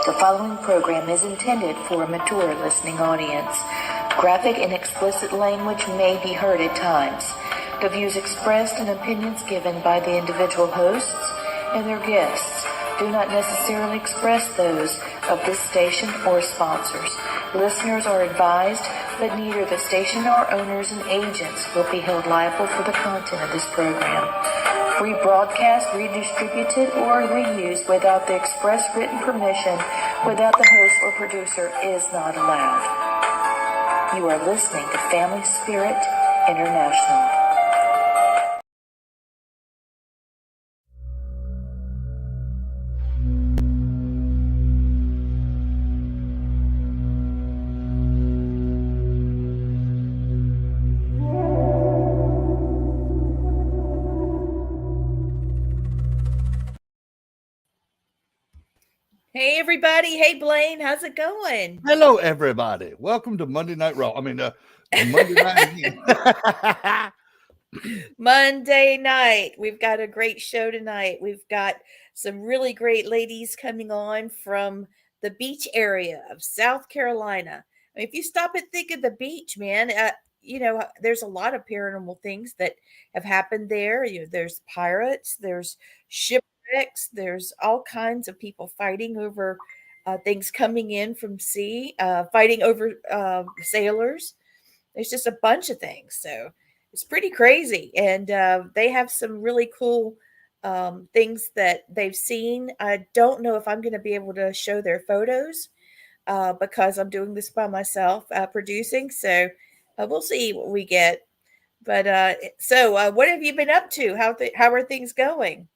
The following program is intended for a mature listening audience. Graphic and explicit language may be heard at times. The views expressed and opinions given by the individual hosts and their guests do not necessarily express those of this station or sponsors. Listeners are advised that neither the station nor owners and agents will be held liable for the content of this program. Rebroadcast, redistributed, or reused without the express written permission without the host or producer is not allowed. You are listening to Family Spirit International. Hey, everybody. Hey, Blaine. How's it going? Hello, everybody. Welcome to Monday Night Raw. Monday night. Monday night. We've got a great show tonight. We've got some really great ladies coming on from the beach area of South Carolina. I mean, if you stop and think of the beach, man, there's a lot of paranormal things that have happened there. There's pirates, there's shipwrecks, there's all kinds of people fighting over things coming in from sea, fighting over sailors. There's just a bunch of things. So it's pretty crazy. And they have some really cool things that they've seen. I don't know if I'm going to be able to show their photos because I'm doing this by myself, producing. So we'll see what we get. But so what have you been up to? How are things going?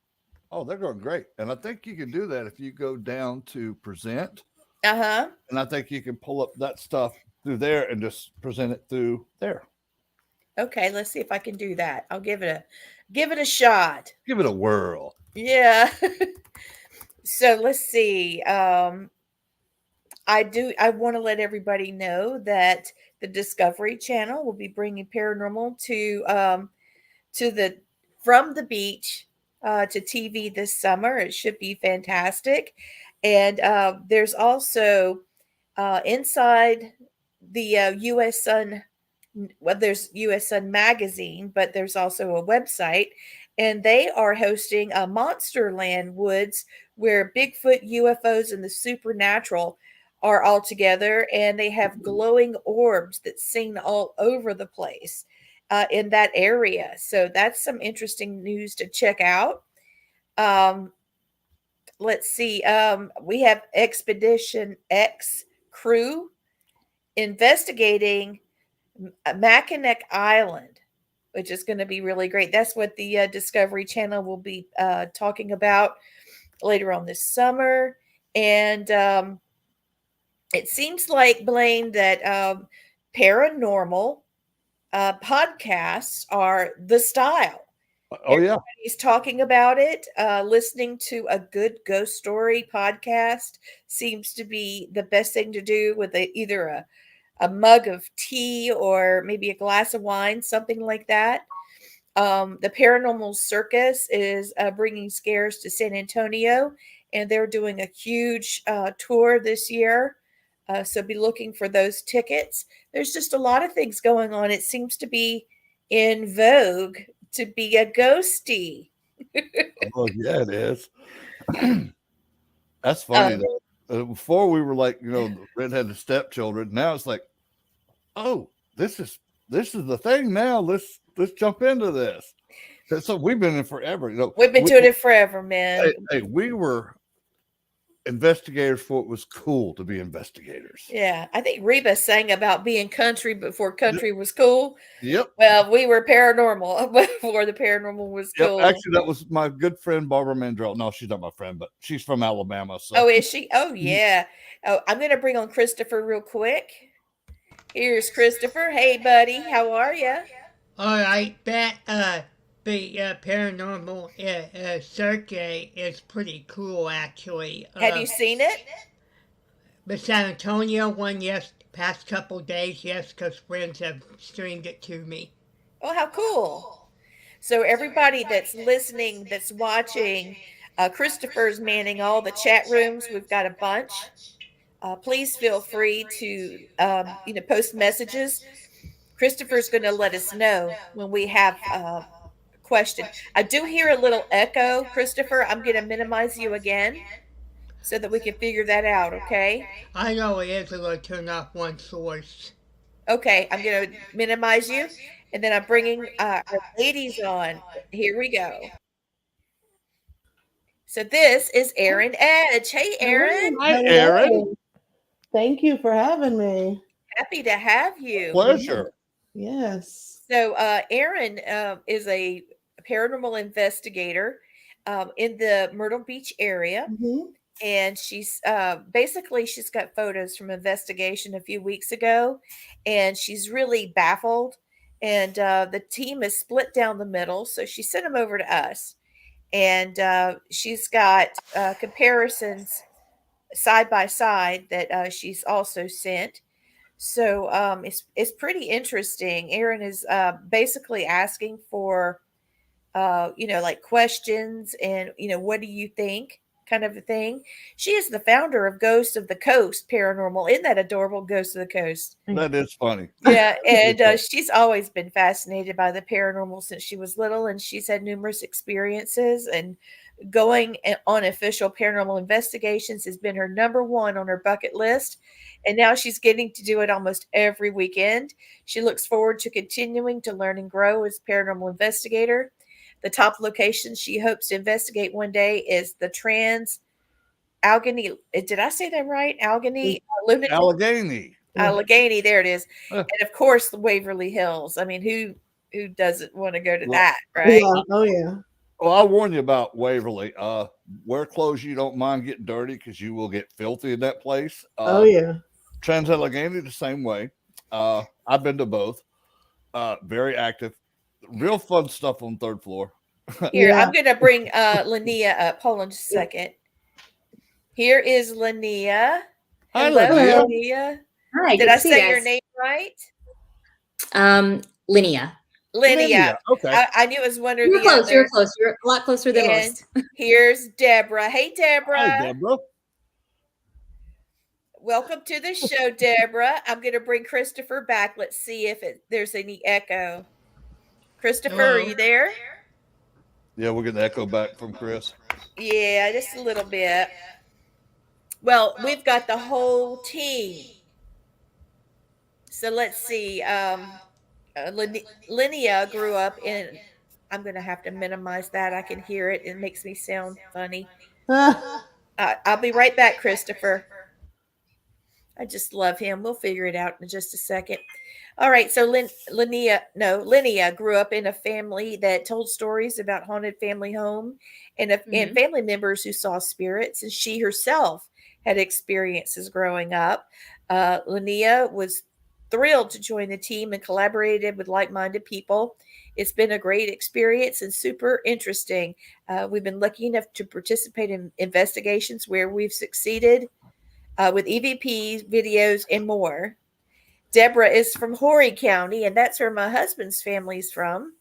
Oh, they're going great. And I think you can do that if you go down to present. Uh-huh. And I think you can pull up that stuff through there and just present it through there. Okay, let's see if I can do that. I'll give it a shot. Give it a whirl. Yeah. So let's see. I want to let everybody know that the Discovery Channel will be bringing paranormal from the beach to TV this summer. It should be fantastic. And there's also inside the U.S. Sun. Well, there's U.S. Sun magazine, but there's also a website, and they are hosting a Monsterland Woods where Bigfoot, UFOs, and the supernatural are all together, and they have glowing orbs that's seen all over the place in that area. So that's some interesting news to check out. Let's see. We have Expedition X crew investigating Mackinac Island, which is going to be really great. That's what the Discovery Channel will be talking about later on this summer. And it seems like, Blaine, that paranormal podcasts are the style. Oh, yeah. Everybody's talking about it. Listening to a good ghost story podcast seems to be the best thing to do with either a mug of tea or maybe a glass of wine, something like that. The Paranormal Circus is bringing scares to San Antonio, and they're doing a huge tour this year. So be looking for those tickets. There's just a lot of things going on. It seems to be in vogue to be a ghosty. Oh, yeah, it is. That's funny. Before we were like, the redheaded stepchildren. Now it's like, oh, this is the thing now. Let's jump into this. So we've been in forever. We've been doing it forever, man. Hey, we were investigators before it was cool to be investigators. Yeah, I think Reba sang about being country before country was cool. Yep. Well, we were paranormal before the paranormal was cool. Actually, that was my good friend Barbara Mandrell. No, she's not my friend, but she's from Alabama. So. Oh, is she? Oh, yeah. Oh, I'm going to bring on Christopher real quick. Here's Christopher. Hey, buddy. How are you? All right. The paranormal circuit is pretty cool, actually. Have you seen it? The San Antonio one, yes. Past couple days, yes, because friends have streamed it to me. Oh, how cool. So everybody that's listening, that's watching, Christopher's manning all the chat rooms. We've got a bunch. Please feel free to post messages. Christopher's going to let us know when we have a question. I do hear a little echo, Christopher. I'm going to minimize you again so that we can figure that out, okay? I know it is. I'm going to turn off one source. Okay, I'm going to minimize you, and then I'm bringing our ladies on. Here we go. So this is Erin Edge. Hey, Erin. Hi, Erin. Thank you for having me. Happy to have you. Pleasure. Yes. So Erin is a paranormal investigator in the Myrtle Beach area. Mm-hmm. And she's basically she's got photos from investigation a few weeks ago, and she's really baffled. And the team is split down the middle, so she sent them over to us, and she's got comparisons side by side that she's also sent. So it's pretty interesting. Erin is basically asking for like questions and what do you think, kind of a thing. She is the founder of Ghost of the Coast Paranormal. Isn't that adorable, Ghost of the Coast? That is funny. Yeah, and she's always been fascinated by the paranormal since she was little, and she's had numerous experiences, and going on official paranormal investigations has been her number one on her bucket list. And now she's getting to do it almost every weekend. She looks forward to continuing to learn and grow as a paranormal investigator. The top location she hopes to investigate one day is the Allegheny. Did I say that right? Allegheny Lunatic. Allegheny. Allegheny. There it is. And of course, the Waverly Hills. I mean, who doesn't want to go to that, right? Yeah. Oh yeah. Well, I'll warn you about Waverly. Wear clothes you don't mind getting dirty because you will get filthy in that place. Oh yeah. Trans-Allegheny the same way. I've been to both. Very active. Real fun stuff on third floor. Here, Yeah. I'm going to bring Linnea up. Hold on just a second. Here is Linnea. Hi, Hello, Linnea. Linnea. Hi, Did good I to see say you your guys. name right? Linnea. Linnea. Okay. I knew it was one or You're the close. other. You're close. You're a lot closer than And most. here's Deborah. Hey, Deborah. Hi, Deborah. Welcome to the show, Deborah. I'm going to bring Christopher back. Let's see if there's any echo. Christopher, Hello? are you there? Yeah, we'll get the echo back from Chris. Yeah, just a little bit. Well, we've got the whole team. So let's see. Linnea grew up in, I'm going to have to minimize that. I can hear it. It makes me sound funny. I'll be right back, Christopher. I just love him. We'll figure it out in just a second. All right. So Linnea grew up in a family that told stories about haunted family home and family members who saw spirits. And she herself had experiences growing up. Linnea was thrilled to join the team and collaborated with like-minded people. It's been a great experience and super interesting. We've been lucky enough to participate in investigations where we've succeeded with EVPs, videos, and more. Deborah is from Horry County, and that's where my husband's family's from,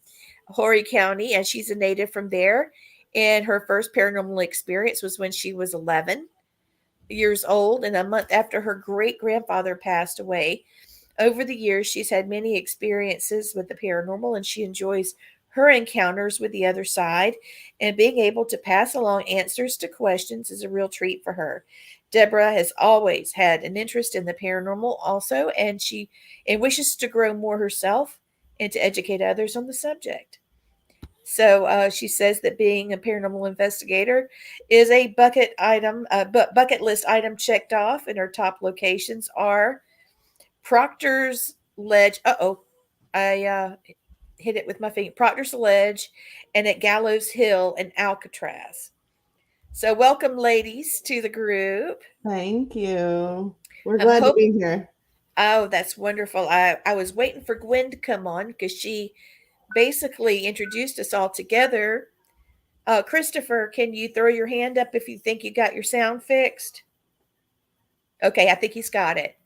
Horry County, and she's a native from there. And her first paranormal experience was when she was 11 years old, and a month after her great-grandfather passed away. Over the years, she's had many experiences with the paranormal, and she enjoys her encounters with the other side, and being able to pass along answers to questions is a real treat for her. Deborah has always had an interest in the paranormal also, and she wishes to grow more herself and to educate others on the subject. So she says that being a paranormal investigator is a bucket list item checked off, and her top locations are Proctor's Ledge. I hit it with my finger. Proctor's Ledge, and at Gallows Hill and Alcatraz. So welcome, ladies, to the group. Thank you. We're glad to be here. Oh, that's wonderful. I was waiting for Gwen to come on because she basically introduced us all together. Christopher, can you throw your hand up if you think you got your sound fixed? Okay, I think he's got it.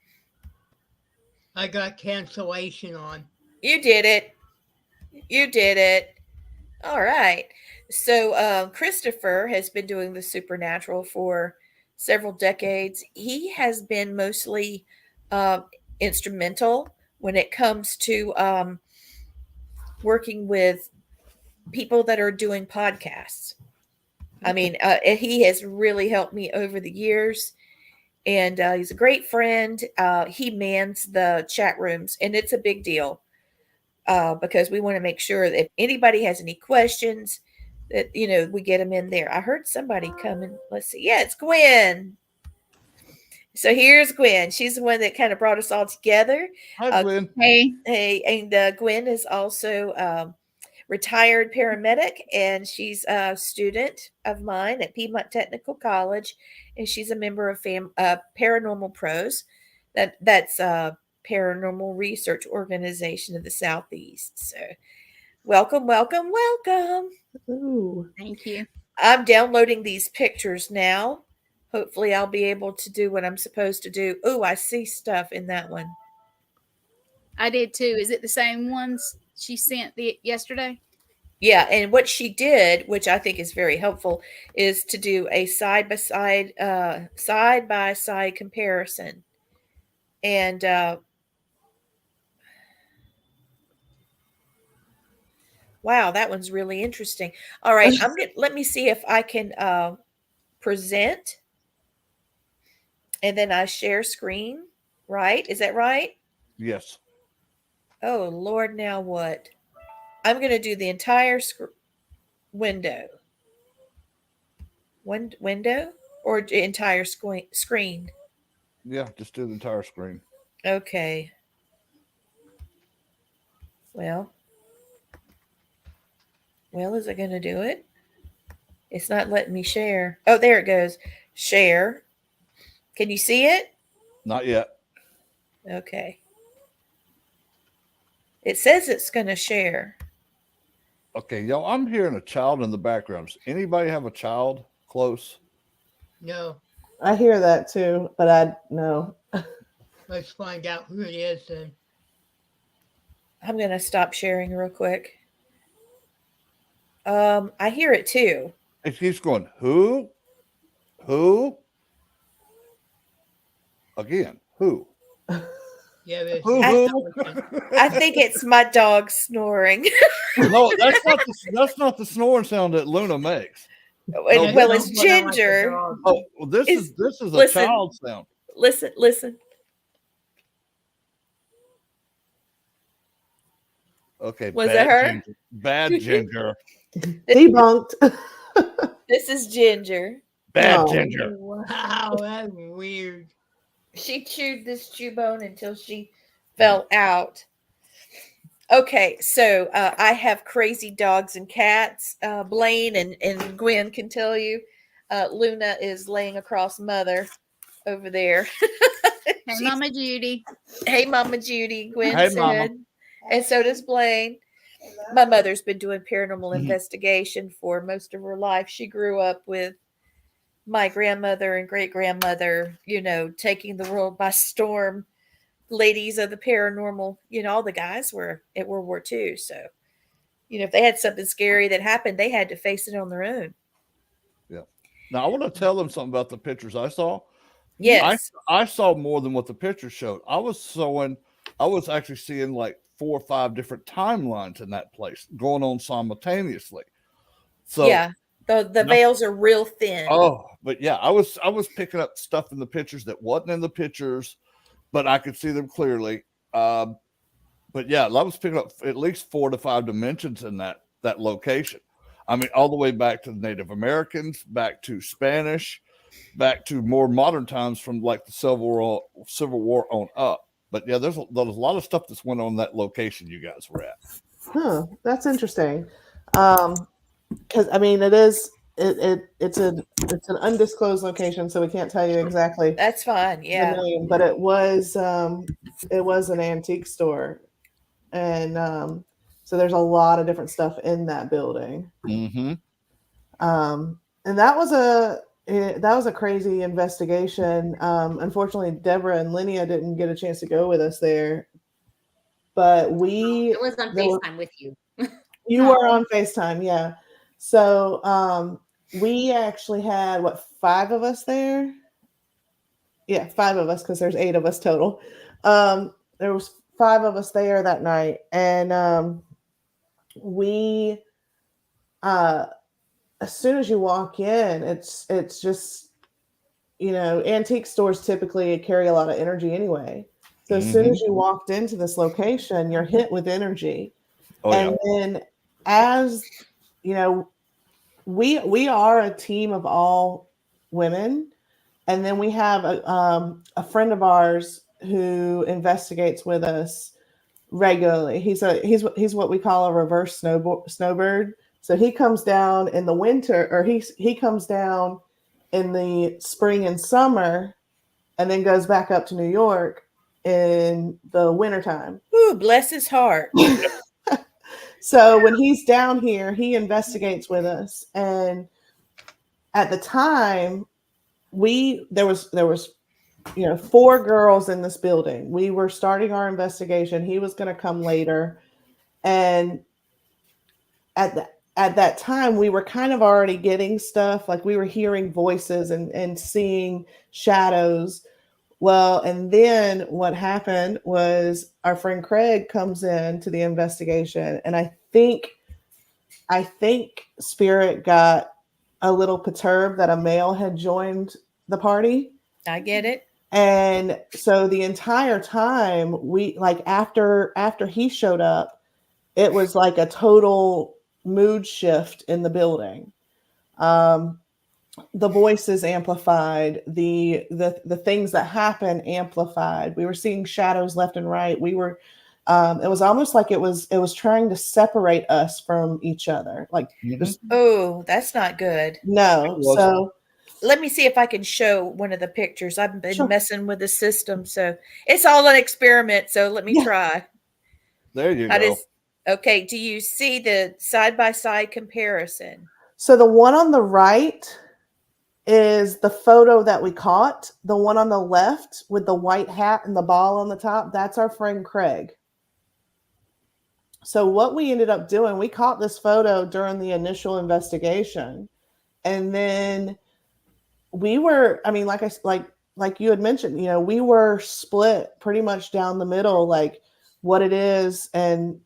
I got cancellation on. You did it. You did it. All right. So Christopher has been doing the supernatural for several decades. He has been mostly uh, instrumental when it comes to working with people that are doing podcasts. I mean, he has really helped me over the years, and he's a great friend. He mans the chat rooms, and it's a big deal because we want to make sure that if anybody has any questions, that we get them in there. I heard somebody coming. Let's see. Yeah, it's Gwen. So here's Gwen. She's the one that kind of brought us all together. Hi, Uh, Gwen. Hey, hey, and Gwen is also retired paramedic, and she's a student of mine at Piedmont Technical College, and she's a member of Paranormal Pros. That's a paranormal research organization of the Southeast. So, welcome, welcome, welcome. Ooh. thank you. I'm downloading these pictures now. Hopefully, I'll be able to do what I'm supposed to do. Oh, I see stuff in that one. I did too. Is it the same ones she sent yesterday? Yeah, and what she did, which I think is very helpful, is to do a side by side comparison. And wow, that one's really interesting. All right, let me see if I can present, and then I share screen. Right? Is that right? Yes. Oh Lord, now what? I'm going to do the entire window. Window or entire screen? Yeah, just do the entire screen. Okay. Well, is it going to do it? It's not letting me share. Oh, there it goes. Share. Can you see it? Not yet. Okay. It says it's going to share. Okay, yo, I'm hearing a child in the background. Does anybody have a child close? No. I hear that too, but I no. Let's find out who it is then. I'm going to stop sharing real quick. I hear it too. It keeps going, who? Who? Again, who? Yeah, there's Who? I think it's my dog snoring. No, that's not the snoring sound that Luna makes. Well, No, it's Ginger. Oh, well, this is a listen. child sound. Listen. Okay, Was it her? Ginger. Bad Ginger. Debunked. This is Ginger. Bad No. Ginger. Wow, that's weird. She chewed this chew bone until she fell out. Okay, so I have crazy dogs and cats. Blaine and Gwen can tell you. Luna is laying across Mother over there. Hey, Mama Judy. Hey, Mama Judy. Gwen Hey, said. Mama. And so does Blaine. My mother's been doing paranormal investigation for most of her life. She grew up with my grandmother and great grandmother, taking the world by storm. Ladies of the paranormal, all the guys were at World War II. So, if they had something scary that happened, they had to face it on their own. Yeah. Now, I want to tell them something about the pictures I saw. Yes. I saw more than what the pictures showed. I was actually seeing like 4 or 5 different timelines in that place going on simultaneously. So yeah, the veils are real thin. Oh, but yeah, I was picking up stuff in the pictures that wasn't in the pictures, but I could see them clearly. But yeah, I was picking up at least 4 to 5 dimensions in that location. I mean, all the way back to the Native Americans, back to Spanish, back to more modern times from like the Civil War on up. But yeah, there's a lot of stuff that's went on that location you guys were at. Huh, that's interesting. Because I mean, it's an undisclosed location, so we can't tell you exactly. That's fine. Yeah. The name, but it was an antique store, and so there's a lot of different stuff in that building. Mm-hmm. And that was a crazy investigation. Unfortunately, Deborah and Linnea didn't get a chance to go with us there, but It was on FaceTime with you. You were on FaceTime, yeah. So we actually had what, 5 of us there? Yeah, 5 of us because there's 8 of us total. There was 5 of us there that night, and we as soon as you walk in, it's just, antique stores typically carry a lot of energy anyway. So as soon as you walked into this location, you're hit with energy. Oh yeah. And then, as you know, we are a team of all women, and then we have a friend of ours who investigates with us regularly. He's what we call a reverse snowbird. So he comes down in the winter, or he comes down in the spring and summer, and then goes back up to New York in the wintertime. Ooh, bless his heart. So when he's down here, he investigates with us. And at the time, there was 4 girls in this building. We were starting our investigation. He was going to come later. And at that time, we were kind of already getting stuff, like we were hearing voices and seeing shadows. Well, and then what happened was our friend Craig comes in to the investigation, and I think Spirit got a little perturbed that a male had joined the party. I get it. And so the entire time, we, like, after he showed up, it was like a total mood shift in the building. The voices amplified, the things that happen amplified. We were seeing shadows left and right. We were it was almost like it was trying to separate us from each other. Like, Oh, that's not good. no. So let me see if I can show one of the pictures. I've been Sure. messing with the system, so it's all an experiment. So let me try. There you That go. is okay. Do you see the side-by-side comparison? So the one on the right is the photo that we caught. The one on the left with the white hat and the ball on the top, that's our friend Craig. So what we ended up doing, we caught this photo during the initial investigation. And then we were, I mean, like you had mentioned, we were split pretty much down the middle, like what it is. And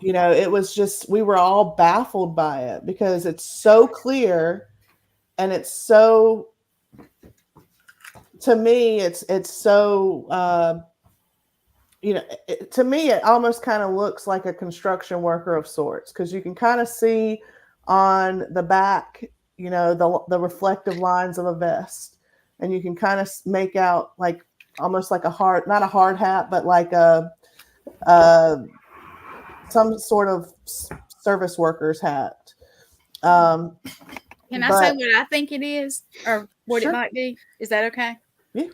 it was just, we were all baffled by it because it's so clear, and it's so, to me, it's so, to me, it almost kind of looks like a construction worker of sorts, because you can kind of see on the back, the reflective lines of a vest, and you can kind of make out like almost like not a hard hat, but like some sort of service worker's hat. Can I say what I think it is, or what Sure. it might be? Is that okay? Yeah.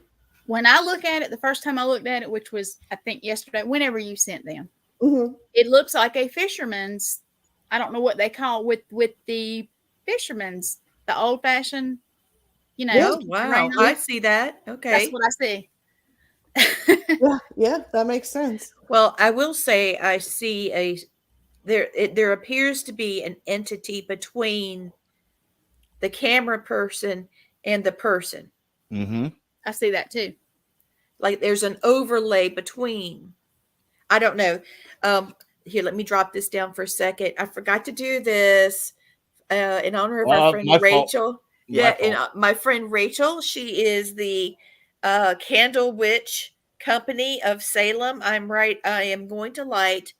When I look at it, the first time I looked at it, which was, I think, yesterday, whenever you sent them, Mm-hmm. it looks like a fisherman's, I don't know what they call with the fisherman's, the old fashioned, Oh, wow. I see that. Okay. That's what I see. Yeah, that makes sense. Well, I will say I see there appears to be an entity between the camera person and the person. Mm-hmm. I see that too. Like there's an overlay between. I don't know. Here, let me drop this down for a second. I forgot to do this in honor of our friend Rachel. My friend Rachel. She is the Candle Witch Company of Salem. I am going to light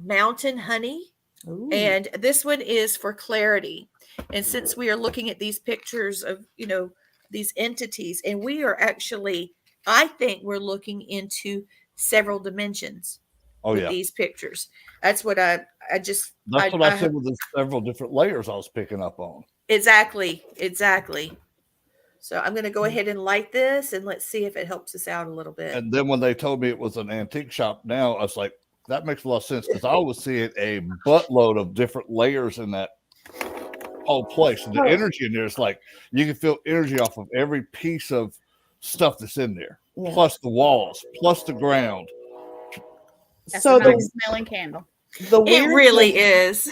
Mountain Honey. Ooh. And this one is for clarity. And since we are looking at these pictures of, these entities, and we are actually, I think we're looking into several dimensions with these pictures. That's what I said with the several different layers I was picking up on. Exactly. So I'm going to go ahead and light this, and let's see if it helps us out a little bit. And then when they told me it was an antique shop, now I was like, that makes a lot of sense, because I was seeing a buttload of different layers in that whole place. And the energy in there is like, you can feel energy off of every piece of stuff that's in there, plus the walls, plus the ground. That's a nice smelling candle. The It weird really thing, is.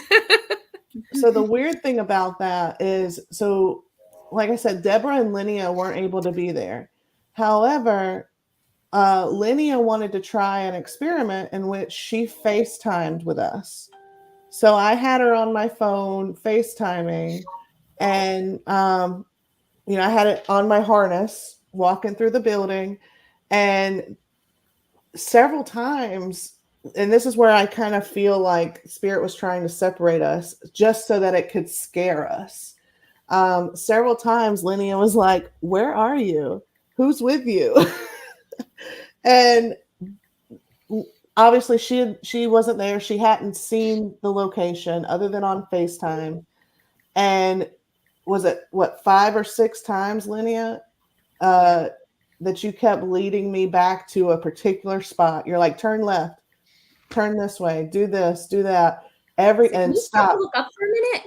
so the weird thing about that is, so like I said, Deborah and Linnea weren't able to be there. However, Linnea wanted to try an experiment in which she FaceTimed with us. So I had her on my phone FaceTiming, and I had it on my harness walking through the building, and several times, and this is where I kind of feel like Spirit was trying to separate us just so that it could scare us. Several times Linnea was like, "Where are you? Who's with you?" And obviously she wasn't there. She hadn't seen the location other than on FaceTime. And was it what, 5 or 6 times, Linnea, that you kept leading me back to a particular spot? You're like, turn left, turn this way, do this, do that, and stop. Look up for a minute.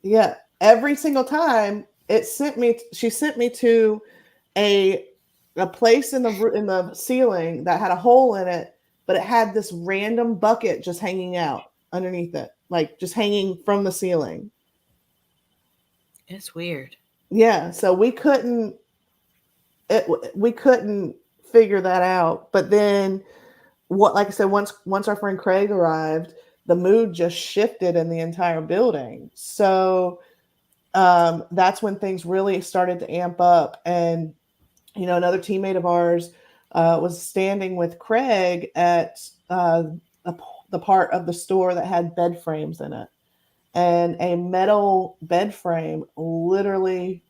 Yeah, every single time she sent me to a place in the ceiling that had a hole in it, but it had this random bucket just hanging out underneath it, like just hanging from the ceiling. It's weird. Yeah, so we couldn't figure that out. But then, like I said, once our friend Craig arrived, the mood just shifted in the entire building. So that's when things really started to amp up. And another teammate of ours was standing with Craig at the part of the store that had bed frames in it, and a metal bed frame literally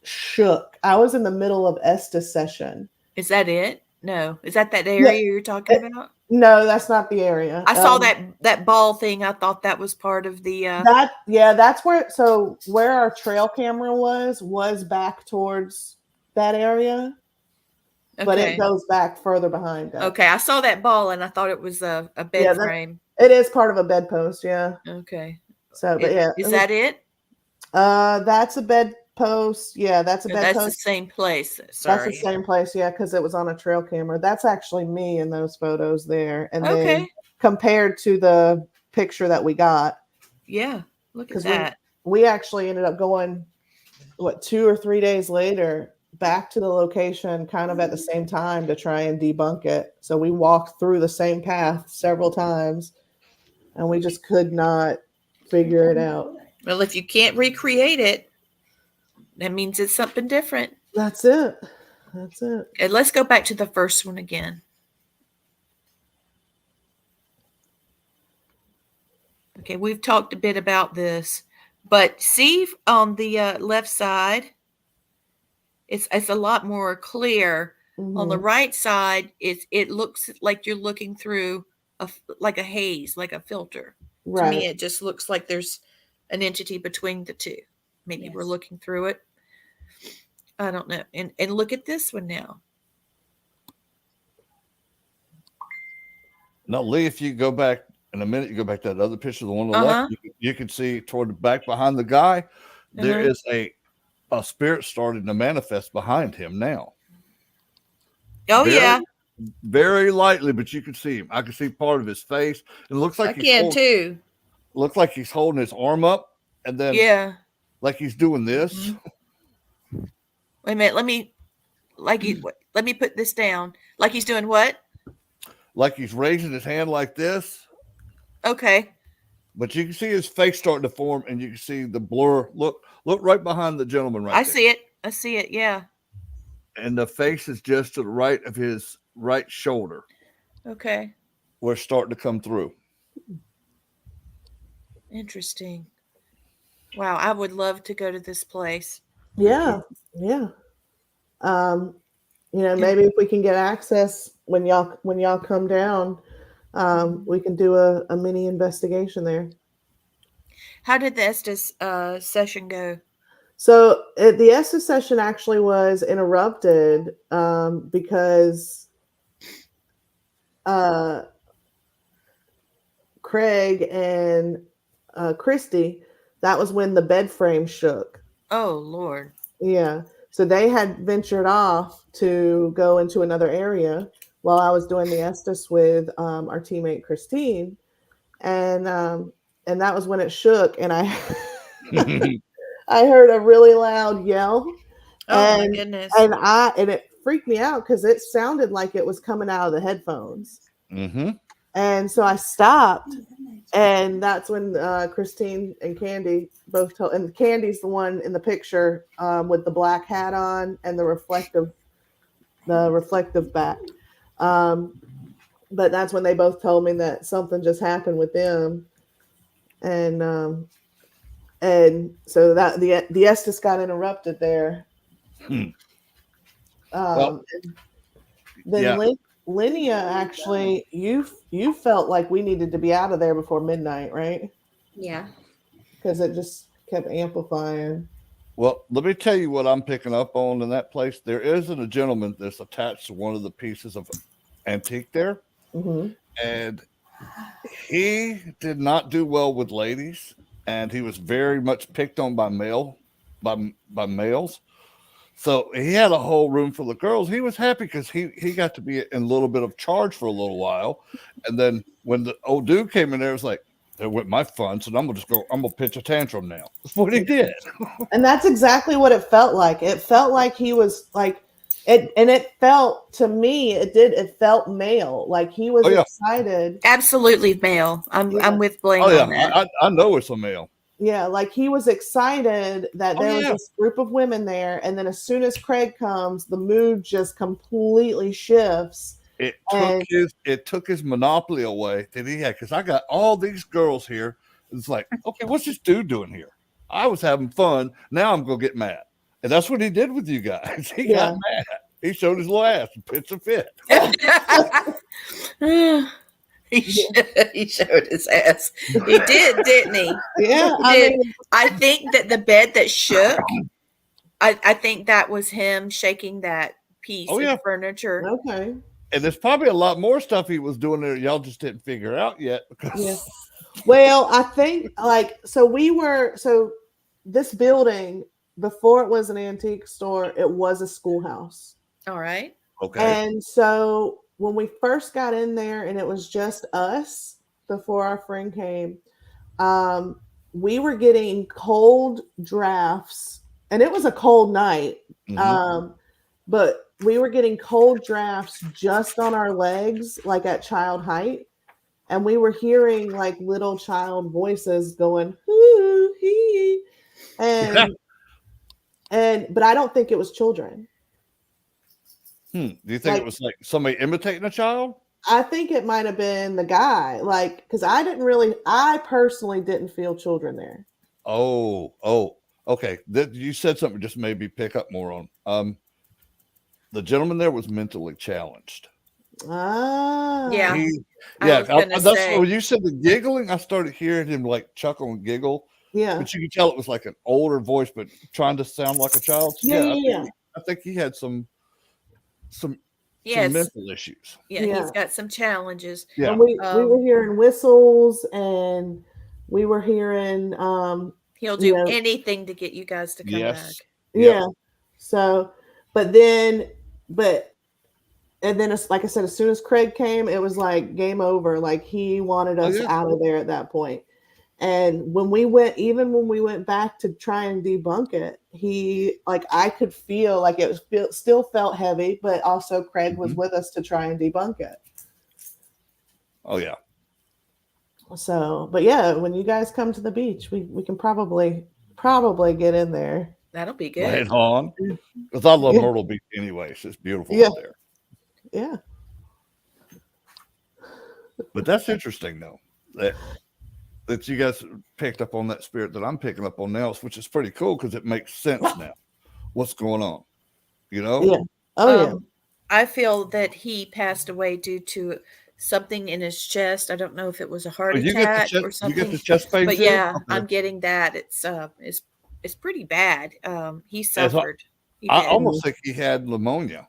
shook. I was in the middle of Estes session. Is that it? No. Is that area you're talking about? No, that's not the area. I saw that ball thing. I thought that was part of the that's where our trail camera was back towards that area. Okay. But it goes back further behind that. Okay, I saw that ball and I thought it was a bed frame. It is part of a bedpost, yeah. Okay. So, but is that it? That's a bedpost. Yeah, that's a bedpost. That's the same place. Sorry. That's the same place, yeah, because it was on a trail camera. That's actually me in those photos there. And then compared to the picture that we got. Yeah, look at that. We actually ended up going, 2 or 3 days later, back to the location kind of at the same time to try and debunk it. So we walked through the same path several times, and we just could not figure it out. Well, if you can't recreate it, that means it's something different. That's it. And let's go back to the first one again. Okay, we've talked a bit about this, but see on the left side, it's a lot more clear. Mm-hmm. On the right side, it looks like you're looking through like a haze, like a filter. Right. To me, it just looks like there's an entity between the two. Maybe we're looking through it. I don't know. And look at this one now. Now, Lee, if you go back in a minute, you go back to that other picture, the one on the left, you can see toward the back behind the guy, there is a spirit starting to manifest behind him now. Oh, very lightly, but you can see him. I can see part of his face. It looks like looks like he's holding his arm up, and then like he's doing this. Mm-hmm. Wait a minute. Let me put this down. Like he's doing what? Like he's raising his hand like this. Okay. But you can see his face starting to form, and you can see the blur. Look right behind the gentleman right there. I see it. Yeah. And the face is just to the right of his right shoulder. Okay. Where it's starting to come through. Interesting. Wow, I would love to go to this place. Yeah. Maybe if we can get access when y'all come down, we can do a mini investigation there. How did the Estes session go? So the Estes session actually was interrupted because Craig and Christy, that was when the bed frame shook. Oh, Lord. Yeah. So they had ventured off to go into another area while I was doing the Estes with our teammate Christine. and that was when it shook, and I I heard a really loud yell, Oh my and goodness. and it freaked me out because it sounded like it was coming out of the headphones. Mm-hmm. And so I stopped, and that's when Christine and Candy both told. And Candy's the one in the picture with the black hat on and the reflective back. But that's when they both told me that something just happened with them, and so that the Estes got interrupted there. Well, Then yeah. Linnea, actually, you felt like we needed to be out of there before midnight, right? Yeah. Because it just kept amplifying. Well, let me tell you what I'm picking up on in that place. There isn't a gentleman that's attached to one of the pieces of antique there, Mm-hmm. and he did not do well with ladies, and he was very much picked on by males. So he had a whole room full of girls. He was happy because he got to be in a little bit of charge for a little while, and then when the old dude came in there, it was like, "There went my fun, so I'm gonna pitch a tantrum now." That's what he did. And that's exactly what it felt like. It felt like he was like it, and it felt to me, it felt male. Like he was Oh yeah, excited. Absolutely male. Yeah. I'm with Blaine oh yeah. on that. I know it's a male. Yeah, like he was excited that Oh, there was yeah. this group of women there, and then as soon as Craig comes, the mood just completely shifts. It took his monopoly away that he had, because I got all these girls here. It's like, okay, what's this dude doing here? I was having fun. Now I'm gonna get mad, and that's what he did with you guys. He got mad. He showed his little ass and pitched a fit. He showed his ass. He did, didn't he? Yeah, He I did. mean, I think that the bed that shook, I think that was him shaking that piece Oh, yeah. of furniture. okay. And there's probably a lot more stuff he was doing there y'all just didn't figure out yet. Because Yeah. Well, I think so this building, before it was an antique store, it was a schoolhouse. All right. okay, And so when we first got in there and it was just us before our friend came, we were getting cold drafts, and it was a cold night. Mhm. But we were getting cold drafts just on our legs, like at child height. And we were hearing like little child voices going, hoo, hee. But I don't think it was children. Do you think Like, it was like somebody imitating a child? I think it might have been the guy, like, because I personally didn't feel children there. Oh, okay. You said something just made me pick up more on. The gentleman there was mentally challenged. Ah. Yeah. That's when you said the giggling. I started hearing him like chuckle and giggle, Yeah. but you could tell it was like an older voice, but trying to sound like a child. So, Yeah. I think he had some Yes. mental issues. Yeah, Yeah. he's got some challenges. Yeah. And we were hearing whistles, and we were hearing He'll do anything to get you guys to come back. Yeah. So, and then it's like I said, as soon as Craig came, it was like game over. Like he wanted us out of there at that point. And when we went back to try and debunk it, I could feel like it was still felt heavy, but also Craig was with us to try and debunk it. Oh yeah. So, but yeah, when you guys come to the beach, we can probably get in there. That'll be good. Right on. Because I love Myrtle Beach anyways. It's beautiful out there. Yeah. But that's interesting though. That you guys picked up on that spirit that I'm picking up on now, which is pretty cool because it makes sense now. What's going on? You know? Yeah. Oh yeah. I feel that he passed away due to something in his chest. I don't know if it was a heart attack or something. You get the chest pain but too? Yeah, I'm getting that. It's pretty bad. He suffered. I almost think he had pneumonia.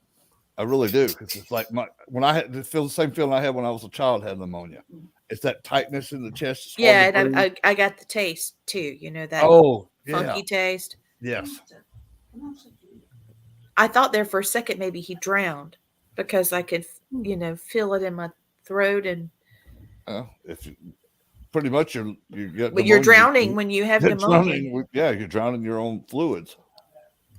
I really do, because it's like when I had to feel the same feeling I had when I was a child, had pneumonia. It's that tightness in the chest. Yeah, and I got the taste too. You know that funky taste. Yes. I thought there for a second maybe he drowned because I could, feel it in my throat and. pretty much you get But you're pneumonia. drowning when you have You're pneumonia. drowning. Yeah, you're drowning your own fluids.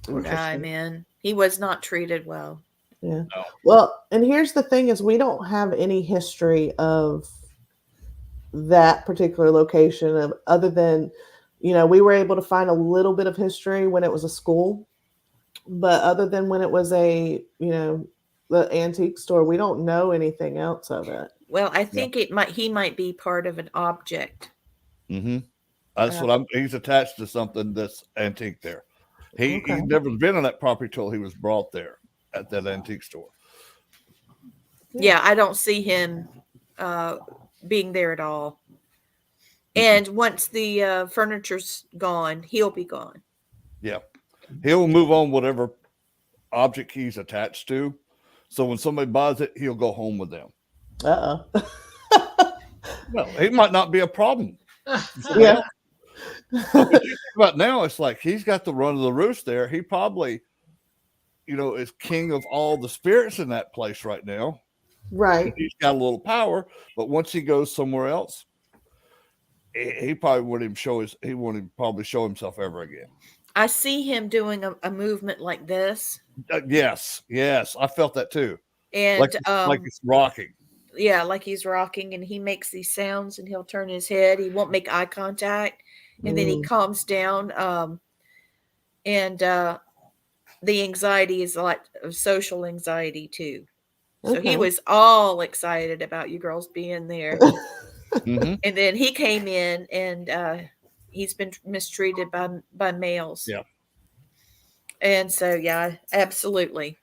Poor guy, Interesting. man. He was not treated well. Yeah. No. Well, and here's the thing: is we don't have any history of that particular location of other than, we were able to find a little bit of history when it was a school, but other than when it was the antique store, we don't know anything else of it. Well, I think he might be part of an object. Mm-hmm. That's what he's attached to something that's antique there. He'd never been on that property till he was brought there at that antique store. Yeah, I don't see him being there at all. And once the furniture's gone, he'll be gone. Yeah. He'll move on whatever object he's attached to. So when somebody buys it, he'll go home with them. Well, he might not be a problem. Yeah. But you think about now, it's like he's got the run of the roost there. He probably, is king of all the spirits in that place right now. Right. He's got a little power, but once he goes somewhere else, he probably wouldn't probably show himself ever again. I see him doing a movement like this. Yes, I felt that too. And like it's rocking. Yeah, like he's rocking, and he makes these sounds, and he'll turn his head. He won't make eye contact, and then he calms down. And the anxiety is a lot of social anxiety too. So he was all excited about you girls being there. Mm-hmm. And then he came in, and he's been mistreated by males. Yeah. And so, yeah, absolutely.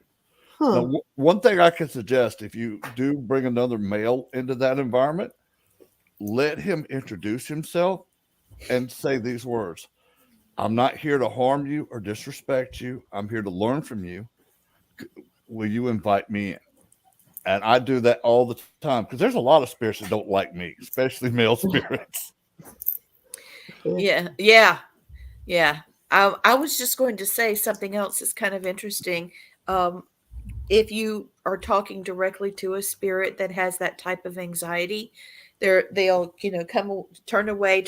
Now, one thing I can suggest, if you do bring another male into that environment, let him introduce himself and say these words. I'm not here to harm you or disrespect you. I'm here to learn from you. Will you invite me in? And I do that all the time because there's a lot of spirits that don't like me, especially male spirits. Yeah. I was just going to say something else that's kind of interesting. If you are talking directly to a spirit that has that type of anxiety, they'll come, turn away,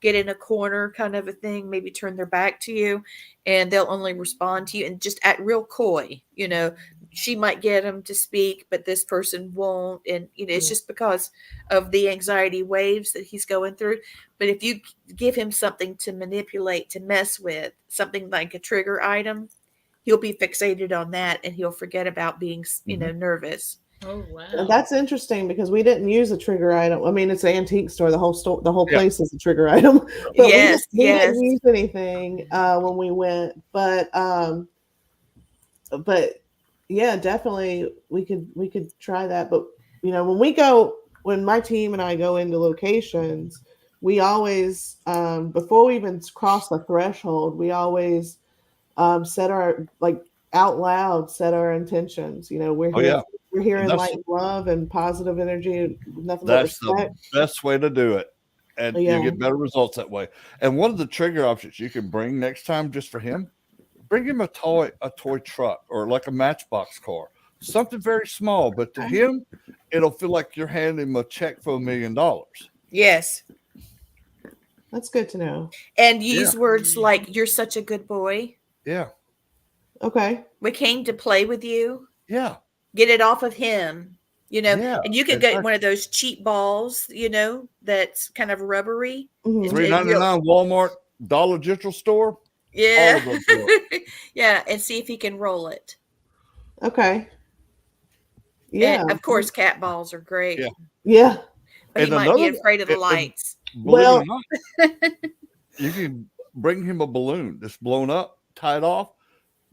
get in a corner kind of a thing, maybe turn their back to you, and they'll only respond to you and just act real coy. She might get them to speak, but this person won't, and it's just because of the anxiety waves that he's going through. But if you give him something to manipulate, to mess with, something like a trigger item, he'll be fixated on that, and he'll forget about being, nervous. Oh wow, And that's interesting because we didn't use a trigger item. I mean, it's an antique store. The whole place is a trigger item. But we didn't use anything when we went. But yeah, definitely we could try that. But when my team and I go into locations, we always before we even cross the threshold, we always set our out loud, set our intentions. We're here. We're here in light and love and positive energy. Nothing but respect. That's the best way to do it, and you get better results that way. And one of the trigger options you can bring next time, just for him, bring him a toy truck or like a Matchbox car, something very small. But to him, it'll feel like you're handing him a check for $1 million. Yes, that's good to know. And use words like "You're such a good boy." Yeah. Okay. We came to play with you. Yeah. Get it off of him, Yeah, and you could get one of those cheap balls, that's kind of rubbery. $3.99 Walmart Dollar General store. Yeah. All of those Yeah. And see if he can roll it. Okay. Yeah. And of course, cat balls are great. Yeah. But he might be afraid of the lights. Believe it or not, you can bring him a balloon that's blown up, tied off.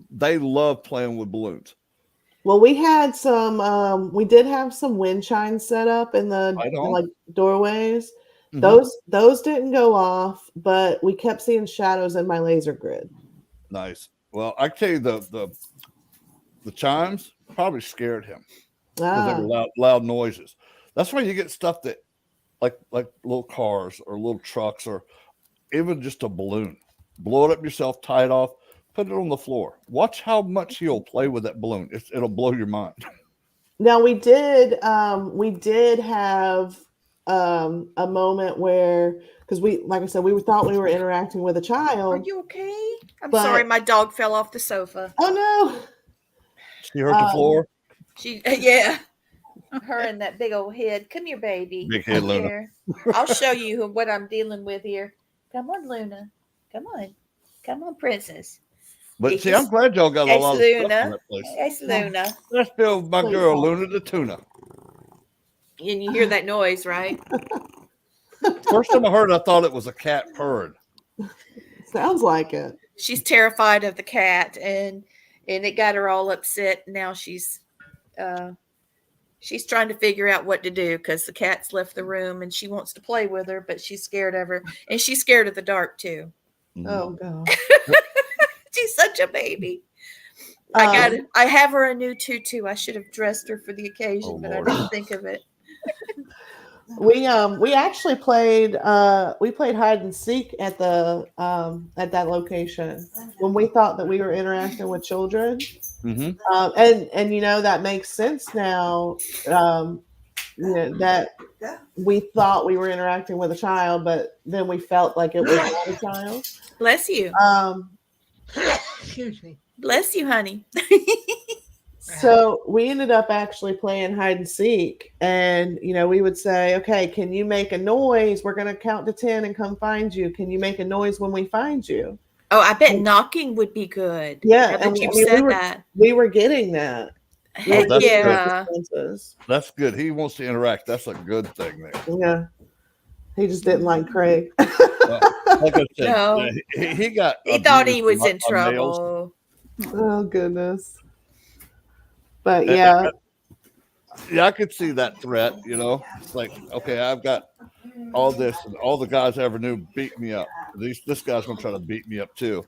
They love playing with balloons. Well, we did have some wind chimes set up in the doorways. Mm-hmm. Those didn't go off, but we kept seeing shadows in my laser grid. Nice. Well, I tell you, the chimes probably scared him because they were loud noises. That's why you get stuff that like little cars or little trucks or even just a balloon. Blow it up yourself, tie it off. Put it on the floor. Watch how much he'll play with that balloon. It'll blow your mind. Now we did have a moment where, because like I said, we thought we were interacting with a Are child. you okay? I'm But- sorry, my dog fell off the sofa. Oh She hurt the floor. She, yeah, her and that big old head. Come here, baby. Big head, Come Luna. here. I'll show you what I'm dealing with here. Come on, Luna. Come on. Come on, princess. But see, I'm glad y'all got a It's lot of stuff in Luna. that place. It's Luna. Let's build my Please girl, don't. Luna the tuna. And you hear that noise, right? First time I heard it, I thought it was a cat purring. no, sounds like it. She's terrified of the cat, and it got her all upset. Now she's trying to figure out what to do because the cat's left the room and she wants to play with her, but she's scared of her, and she's scared of the dark too. Oh god. She's such a baby. I have her a new tutu. I should have dressed her for the occasion, but Lord. I didn't think of it. We actually played hide and seek at that location when we thought that we were interacting with children. Mm-hmm. And that makes sense now. That we thought we were interacting with a child, but then we felt like it was not a child. Bless you. Excuse me. Bless you, honey. So we ended up actually playing hide and seek, and we would say, okay, can you make a noise? We're going to count to 10 and come find you. Can you make a noise when we find you? Oh, I bet knocking would be good. Yeah, Now that and you've we said were, that. we were getting that. Heck that's yeah. That's good. He wants to interact. That's a good thing there. Yeah. He just didn't like Craig. Like I said, No. he got. He thought he abused was in by males. trouble. Oh goodness. But yeah. Yeah, I could see that threat. It's like, okay, I've got all this, and all the guys I ever knew beat me up. This guy's gonna try to beat me up too,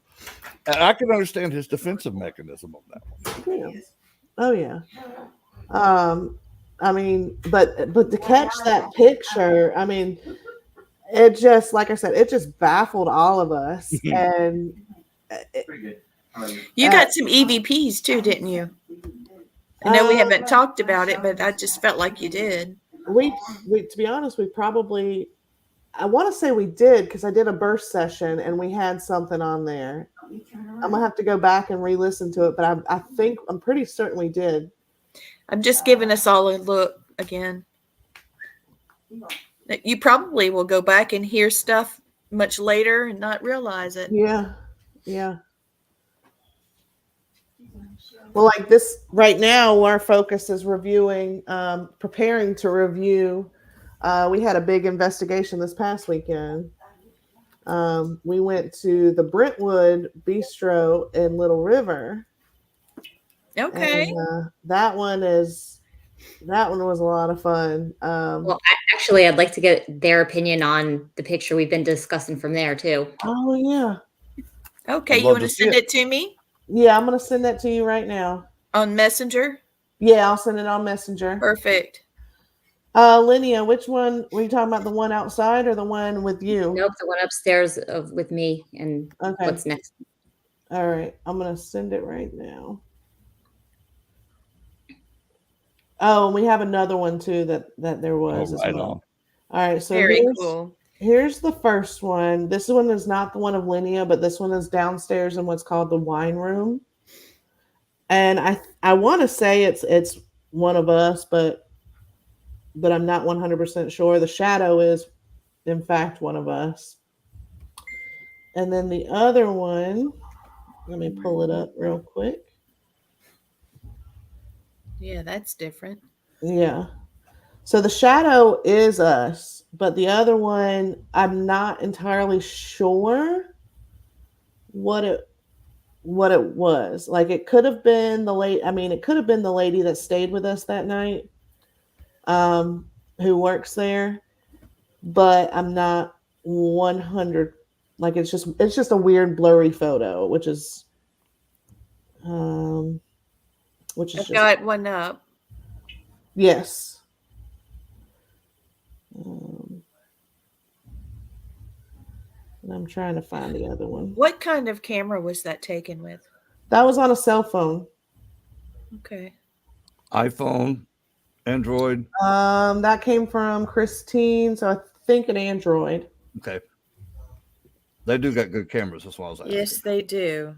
and I can understand his defensive mechanism on that one. Yeah. Oh yeah. I mean, but to catch that picture, I mean, it just, like I said, it just baffled all of us. And You got some EVPs too, didn't you? I know we haven't talked about it, but I just felt like you did. we to be honest, we probably, I want to say we did, because I did a burst session and we had something on there. I'm gonna have to go back and re-listen to it, but I'm pretty certain we did. I'm just giving us all a look again. You probably will go back and hear stuff much later and not realize it. Yeah. Well, like this right now, our focus is reviewing, preparing to review. We had a big investigation this past weekend. We went to the Brentwood Bistro in Little River. Okay. And, that one was a lot of fun. Well, actually, I'd like to get their opinion on the picture we've been discussing from there too. Oh yeah. Okay, I'd you love want to to see send it. it to me Yeah, I'm gonna send that to you right now. on Messenger? Yeah, I'll send it on Messenger. Perfect. Linnea, which one were you talking about? The one outside or the one with you? Nope, the one upstairs with me and Okay. what's next. All right, I'm gonna send it right now. Oh, and we have another one too that there was as right well. on. All right, so Very cool. here's the first one. This one is not the one of Linnea, but this one is downstairs in what's called the wine room. And I want to say it's one of us, but I'm not 100% sure. The shadow is, in fact, one of us. And then the other one, let me pull it up real quick. Yeah, that's different. Yeah. So the shadow is us, but the other one, I'm not entirely sure what it was. Like, it could have been it could have been the lady that stayed with us that night, who works there, but I'm not 100. Like, it's just a weird blurry photo, which is I've just, got one up. yes. And I'm trying to find the other one. What kind of camera was that taken with? That was on a cell phone. Okay. iPhone Android. That came from Christine, so I think an Android. Okay. They do got good cameras. That's why I was asking. Yes, they do.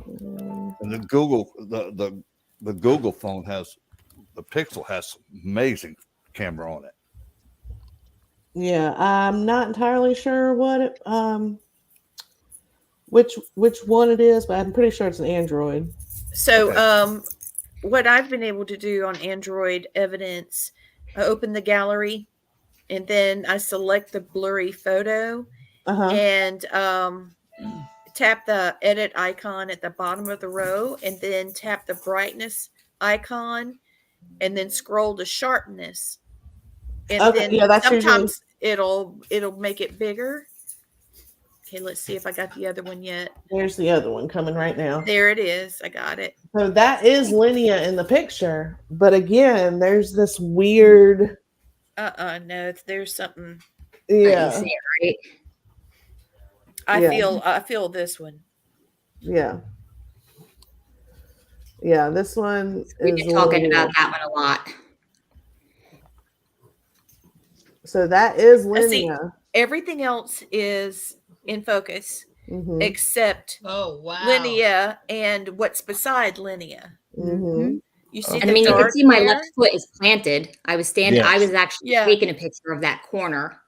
And the Google, the Google phone the Pixel has amazing camera on it. Yeah, I'm not entirely sure what it, which one it is, but I'm pretty sure it's an Android. So, Okay. what I've been able to do on Android evidence, I open the gallery and then I select the blurry photo and tap the edit icon at the bottom of the row and then tap the brightness icon and then scroll to sharpness. And Okay, then yeah, that's usually. sometimes it'll make it bigger. Okay, let's see if I got the other one yet. There's the other one coming right now. There it is. I got it. So that is Linnea in the picture, but again, there's this weird. No, there's something. You Yeah, see it, right? I feel this one. yeah. This one We've is been talking Linnea. about that one a lot. So that is See, Linnea. everything else is in focus Mhm. except Oh, wow. Linnea and what's beside Linnea. Mhm. You see And the I mean, you can dark see my there? left foot is planted. I was standing. I Yes. was actually Yeah. taking a picture of that corner.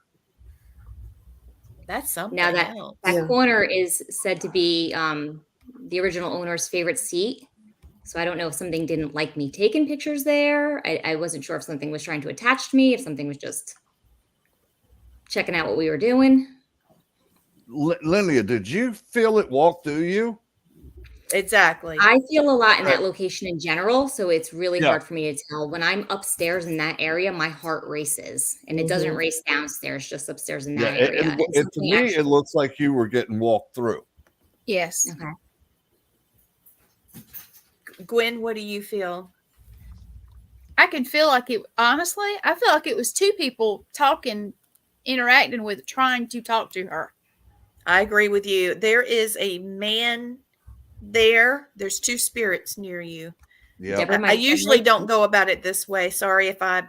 That's something Now that else. Yeah. corner is said to be the original owner's favorite seat. So I don't know if something didn't like me taking pictures there. I wasn't sure if something was trying to attach to me, if something was just checking out what we were doing. Linnea, did you feel it walk through you? Exactly. I feel a lot in that location in general, so it's really Yeah. hard for me to tell. When I'm upstairs in that area, my heart races, and it doesn't race downstairs, just upstairs in that area. And And to something me, actually- it looks like you were getting walked through. Yes. Okay. Gwen, what do you feel? I can feel like it, honestly, I feel like it was two people talking, interacting with, trying to talk to her. I agree with you. There is a man there. There's two spirits near you. Yeah. Deborah, I usually don't go about it this way. Sorry but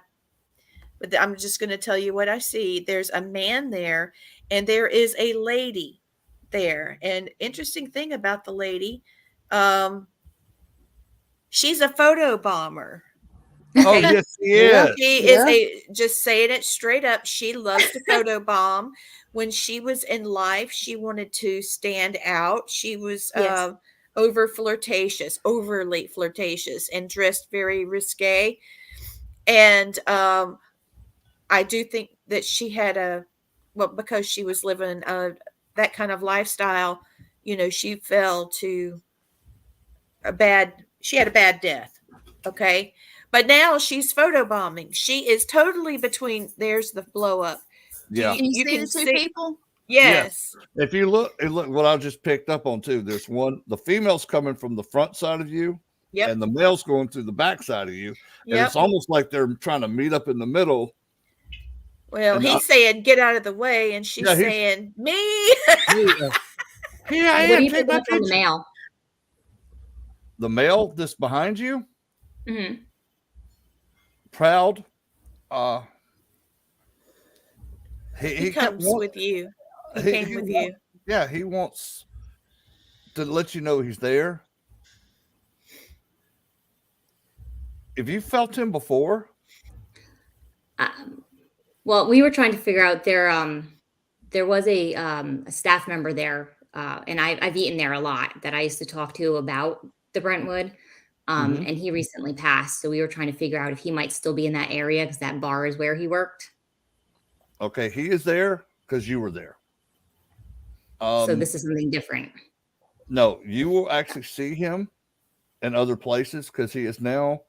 I'm just going to tell you what I see. There's a man there and there is a lady there. And interesting thing about the lady, she's a photo bomber. Oh, yes, she Yeah. is. She is just saying it straight up. She loves to photobomb. When she was in life, she wanted to stand out. She was Yes. overly flirtatious, and dressed very risque. And I do think that she had because she was living that kind of lifestyle, she fell to she had a bad death. Okay. But now she's photobombing. She is totally between. There's the blow up. Yeah. Can you see the two people? Yes. If you look what I just picked up on too, there's the female's coming from the front side of you, Yep. and the male's going through the back side of you. And Yep. it's almost like they're trying to meet up in the middle. Well, And he's saying get out of the way, and she's saying me. Here I What do am. you Take think my about the picture. male? The male that's behind you, Mm-hmm. proud. He comes with you. He came with you. Yeah, he wants to let you know he's there. Have you felt him before? Well, we were trying to figure out there was a staff member there, and I've eaten there a lot that I used to talk to about the Brentwood. And he recently passed. So we were trying to figure out if he might still be in that area because that bar is where he worked. Okay, he is there because you were there. So this is something different. No, you will actually see him in other places because he has now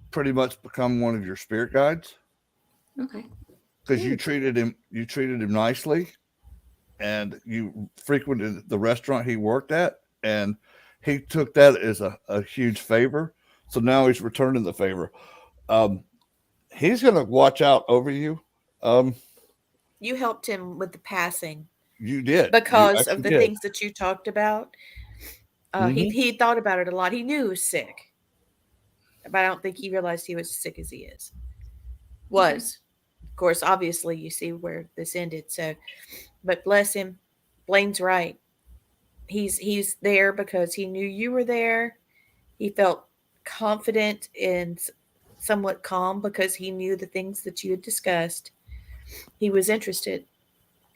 pretty much become one of your spirit guides. Okay. Because you treated him nicely, and you frequented the restaurant he worked at, and he took that as a huge favor. So now he's returning the favor. He's going to watch out over you. You helped him with the passing You did because You of the did. things that you talked about. He thought about it a lot. He knew he was sick. but I don't think he realized he was as sick as he is. Was. Of course, obviously, you see where this ended. So, but bless him. Blaine's right. He's there because he knew you were there. He felt confident and somewhat calm because he knew the things that you had discussed. He was interested,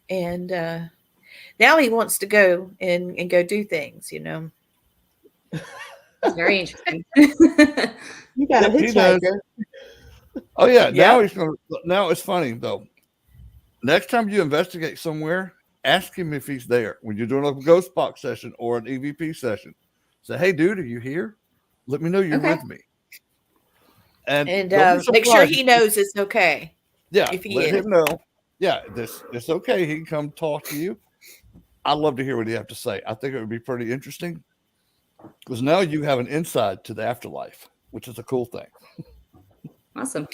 and now he wants to go and go do things. It's very interesting. You got a Yep, he does. hitchhiker. Oh yeah, now Yeah. he's gonna. Now it's funny though. Next time you investigate somewhere, ask him if he's there when you're doing a ghost box session or an EVP session. Say, hey, dude, are you here? Let me know you're Okay. with me. And And don't be make sure surprised. he knows it's okay. Yeah, if he let is. him know. Yeah, it's okay. He can come talk to you. I'd love to hear what he have to say. I think it would be pretty interesting because now you have an insight to the afterlife, which is a cool thing. Awesome.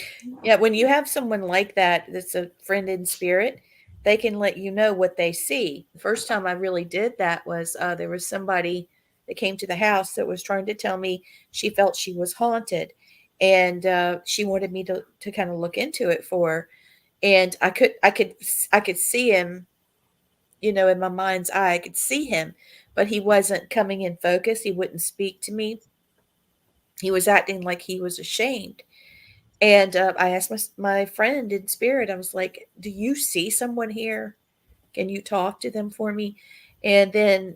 Yeah, when you have someone like that that's a friend in spirit, they can let you know what they see. The first time I really did that was there was somebody that came to the house that was trying to tell me she felt she was haunted, and she wanted me to kind of look into it for her. And I could see him, in my mind's eye. I could see him, but he wasn't coming in focus. He wouldn't speak to me. He was acting like he was ashamed. And I asked my friend in spirit, I was like, do you see someone here? Can you talk to them for me? And then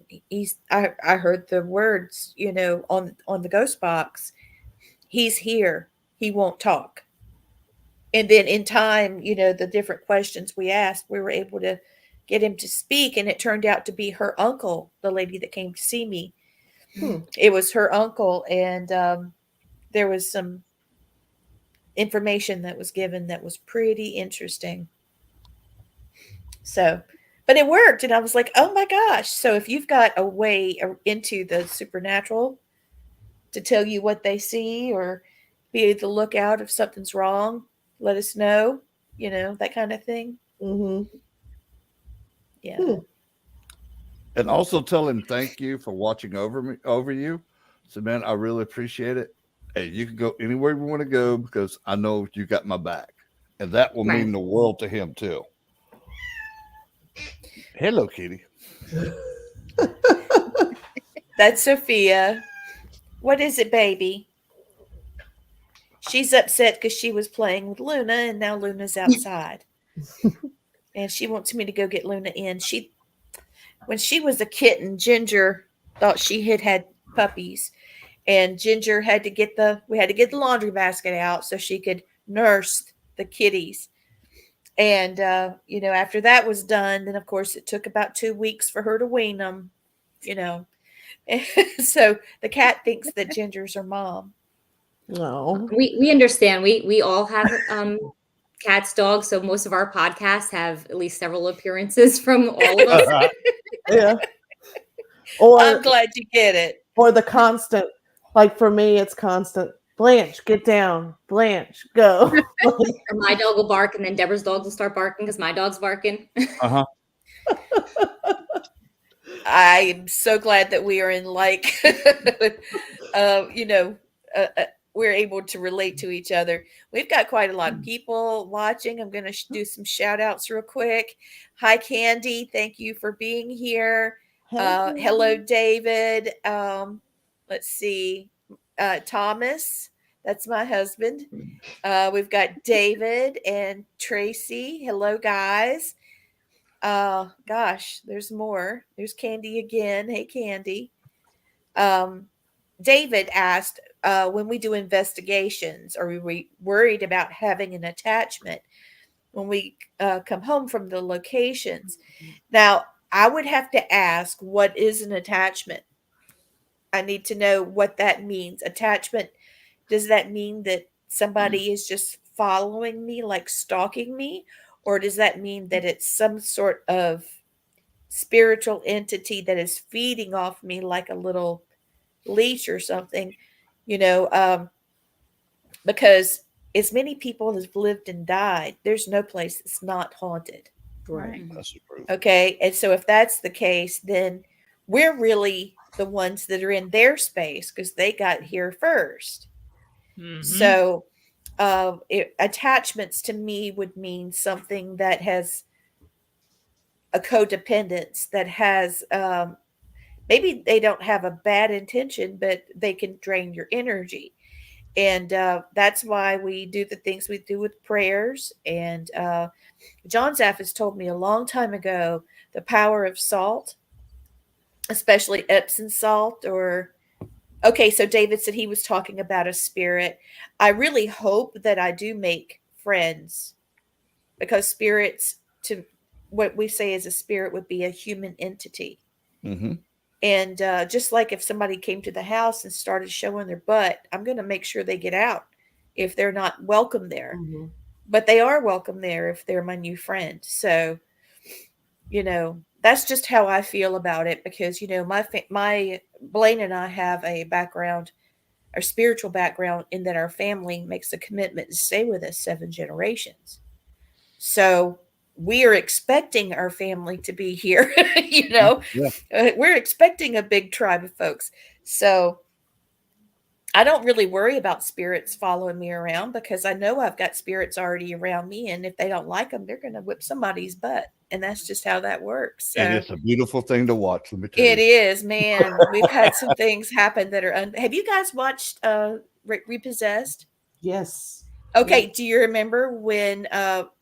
I heard the words, on the ghost box, he's here. He won't talk. And then in time, the different questions we asked, we were able to get him to speak. And it turned out to be her uncle, the lady that came to see me. It was her uncle. And there was some information that was given that was pretty interesting. So, but it worked. And I was like, oh my gosh. So if you've got a way into the supernatural to tell you what they see or be the lookout if something's wrong, let us know, that kind of thing. Mm-hmm. Yeah. And also tell him thank you for watching over you. So man, I really appreciate it. Hey, you can go anywhere you want to go because I know you got my back. And that will Right. mean the world to him too. Hello, Kitty. That's Sophia. What is it, baby? She's upset because she was playing with Luna and now Luna's outside. And she wants me to go get Luna in. When she was a kitten, Ginger thought she had puppies, and Ginger had to get the laundry basket out so she could nurse the kitties. And after that was done, then of course it took about 2 weeks for her to wean them. So the cat thinks that Ginger's her mom. No. We understand. We all have cats, dogs, so most of our podcasts have at least several appearances from all of us. Yeah. I'm Or glad you get it. or the constant, like for me, it's constant. Blanche, get down. Blanche, go. Or my dog will bark, and then Deborah's dog will start barking because my dog's barking. Uh-huh. I'm so glad that we are in we're able to relate to each other. We've got quite a lot of people watching. I'm going to do some shout outs real quick. Hi, Candy. Thank you for being here. Hello, David. Let's see. Thomas. That's my husband. We've got David and Tracy. Hello, guys. Gosh, there's more. There's Candy again. Hey, Candy. David asked, when we do investigations, are we worried about having an attachment when we come home from the locations? Now, I would have to ask, what is an attachment? I need to know what that means. Attachment, does that mean that somebody is just following me, like stalking me? Or does that mean that it's some sort of spiritual entity that is feeding off me like a little leash or something? Because as many people as lived and died, there's no place that's not haunted. Right. That's the truth. Okay. And so if that's the case, then we're really the ones that are in their space because they got here first. So attachments to me would mean something that has a codependence, that has maybe they don't have a bad intention, but they can drain your energy. And that's why we do the things we do with prayers. And John Zaff has told me a long time ago the power of salt, especially Epsom salt. Or, okay, so David said he was talking about a spirit. I really hope that I do make friends, because spirits, to what we say as a spirit, would be a human entity. Mm-hmm. And just like if somebody came to the house and started showing their butt, I'm going to make sure they get out if they're not welcome there. Mm-hmm. But they are welcome there if they're my new friend. So, that's just how I feel about it, because, my Blaine and I have a background, our spiritual background, in that our family makes a commitment to stay with us 7 generations. So we are expecting our family to be here, Yeah. we're expecting a big tribe of folks. So I don't really worry about spirits following me around, because I know I've got spirits already around me. And if they don't like them, they're going to whip somebody's butt. And that's just how that works. So And it's a beautiful thing to watch. Let me tell it you. is, man. We've had some things happen that are, have you guys watched Repossessed? Yes. Okay, do you remember when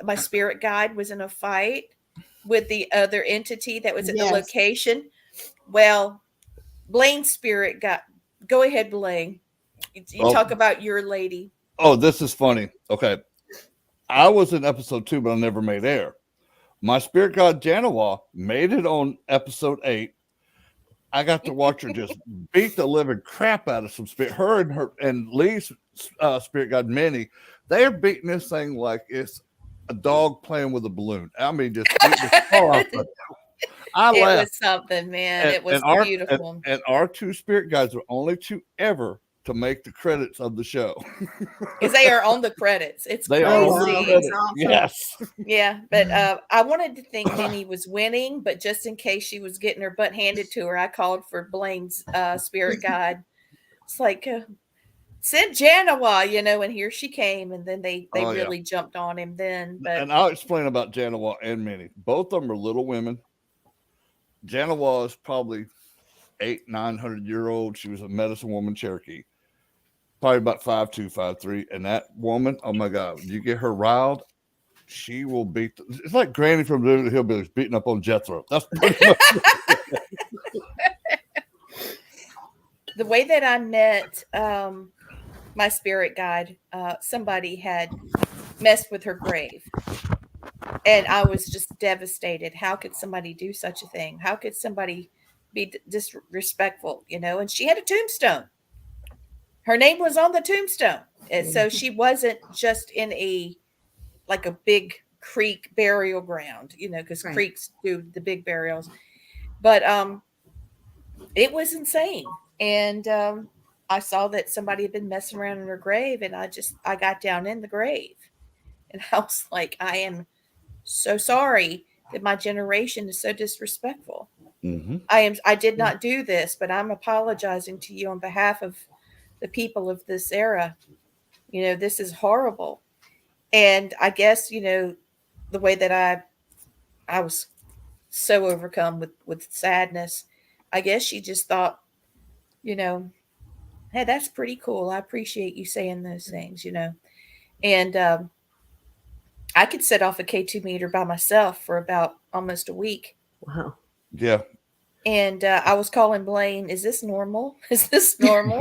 my spirit guide was in a fight with the other entity that was at the Yes. location? Well, Blaine's spirit got. Go ahead, Blaine. You talk about your lady. Oh, this is funny. Okay. I was in episode 2, but I never made air. My spirit god Janawa made it on episode 8. I got to watch her just beat the living crap out of some spirit. Her and Lee's spirit god Minnie, they're beating this thing like it's a dog playing with a balloon. I mean, just beating the tar off of it. I It laughed. was something, man. It was beautiful. And our 2 spirit guides were only 2 ever to make the credits of the show. Because they are on the credits. It's They crazy. are on the credits. Awesome. Yes. Yeah, but I wanted to think Minnie was winning, but just in case she was getting her butt handed to her, I called for Blaine's spirit guide. It's like, send Janawa, and here she came, and then they really jumped on him then. But And I'll explain about Janawa and Minnie. Both of them are little women. Janawa is probably 900-year-old. She was a medicine woman Cherokee. Probably about 5'2", 5'3". And that woman, oh my God, you get her riled, she will beat. It's like Granny from the Hillbillies beating up on Jethro. That's pretty much the way that I met my spirit guide, somebody had messed with her grave. And I was just devastated. How could somebody do such a thing? How could somebody be disrespectful, And she had a tombstone. Her name was on the tombstone. And so she wasn't just in a big creek burial ground, because creeks do the big burials. But it was insane. And I saw that somebody had been messing around in her grave, and I got down in the grave. And I was like, I am so sorry that my generation is so disrespectful. Mm-hmm. I did not do this, but I'm apologizing to you on behalf of the people of this era. This is horrible. And I guess, the way that I was so overcome with sadness, I guess she just thought, hey, that's pretty cool. I appreciate you saying those things, And I could set off a K2 meter by myself for about almost a week. Wow. Yeah. And I was calling Blaine, is this normal? Is this normal?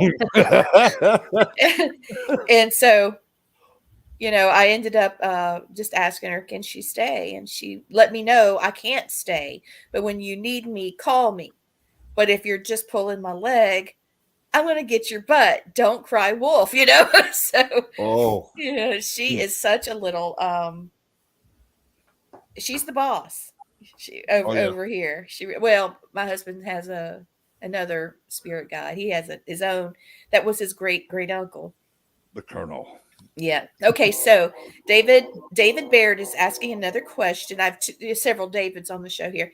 And so, I ended up just asking her, can she stay? And she let me know I can't stay. But when you need me, call me. But if you're just pulling my leg, I'm going to get your butt. Don't cry wolf, So, she is such a little, she's the boss. She over here. My husband has another spirit guide. He has his own. That was his great uncle, the Colonel. Yeah. Okay. So David Baird is asking another question. I've several Davids on the show here,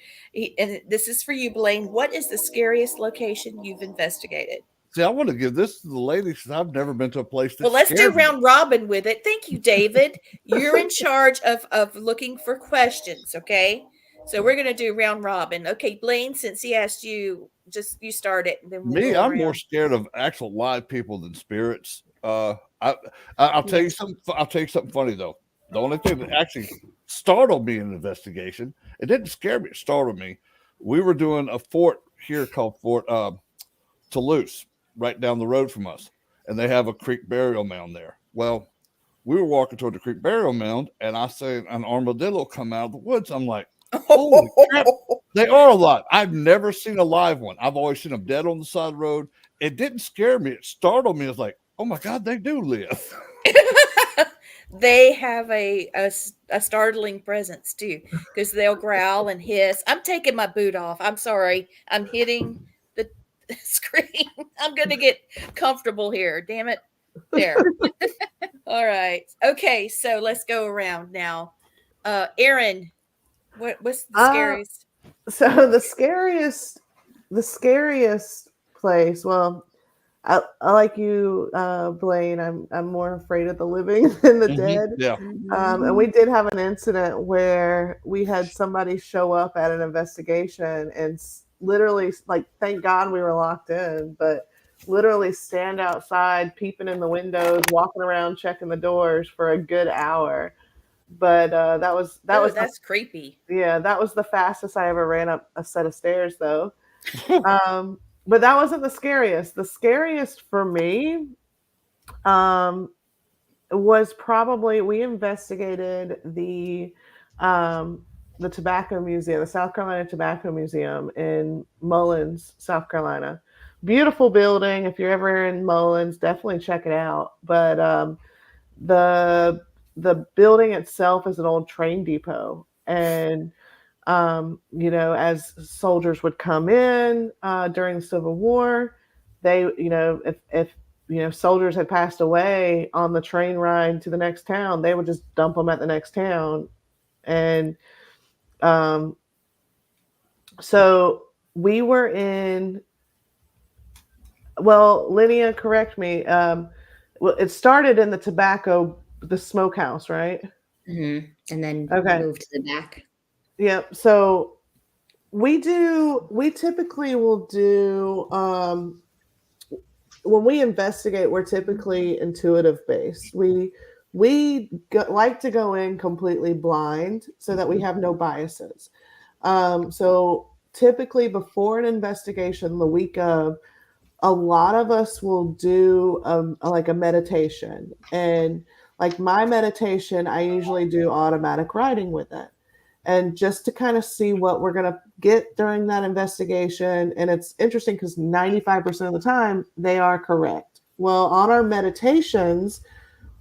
and this is for you, Blaine. What is the scariest location you've investigated? See, I want to give this to the ladies because I've never been to a place that Well, let's do scared me. round robin with it. Thank you, David. You're in charge of looking for questions, okay? So we're going to do round robin. Okay, Blaine, since he asked you, just you start it, and then we'll Me, go I'm more around. scared of actual live people than spirits. I'll tell you Yes. something. I'll tell you something funny though. The only thing that actually startled me in an investigation, it didn't scare me. It startled me. We were doing a fort here called Fort Toulouse, right down the road from us, and they have a creek burial mound there. Well, we were walking toward the creek burial mound, and I see an armadillo come out of the woods. I'm like, holy crap, they are alive. I've never seen a live one. I've always seen them dead on the side of the road. It didn't scare me. It startled me. It's like, oh my God, they do live. They have a startling presence too, because they'll growl and hiss. I'm taking my boot off. I'm sorry. I'm hitting the screen. I'm going to get comfortable here. Damn it. There. All right. Okay, so let's go around now. Aaron, what's the scariest? So the scariest place. Well, I like you, Blaine. I'm more afraid of the living than the dead. Yeah. And we did have an incident where we had somebody show up at an investigation and literally, like, thank God we were locked in, but literally stand outside, peeping in the windows, walking around, checking the doors for a good hour. But That's creepy. that was the fastest I ever ran up a set of stairs, though. But that wasn't the scariest. The scariest for me was probably we investigated the tobacco museum, the South Carolina Tobacco Museum in Mullins, South Carolina. Beautiful building. If you're ever in Mullins, definitely check it out. But the the building itself is an old train depot, and as soldiers would come in during the Civil War, they, if soldiers had passed away on the train ride to the next town, they would just dump them at the next town. And so we were in, well, Linnea, correct me. Well, it started in the smokehouse, right? Mm-hmm. And then Okay. moved to the back. Yep. So we typically will do, when we investigate, we're typically intuitive based. Like to go in completely blind so that we have no biases. So typically before an investigation, the week of, a lot of us will do like a meditation. And like my meditation, I usually do automatic writing with it. And just to kind of see what we're going to get during that investigation. And it's interesting because 95% of the time they are correct. Well, on our meditations,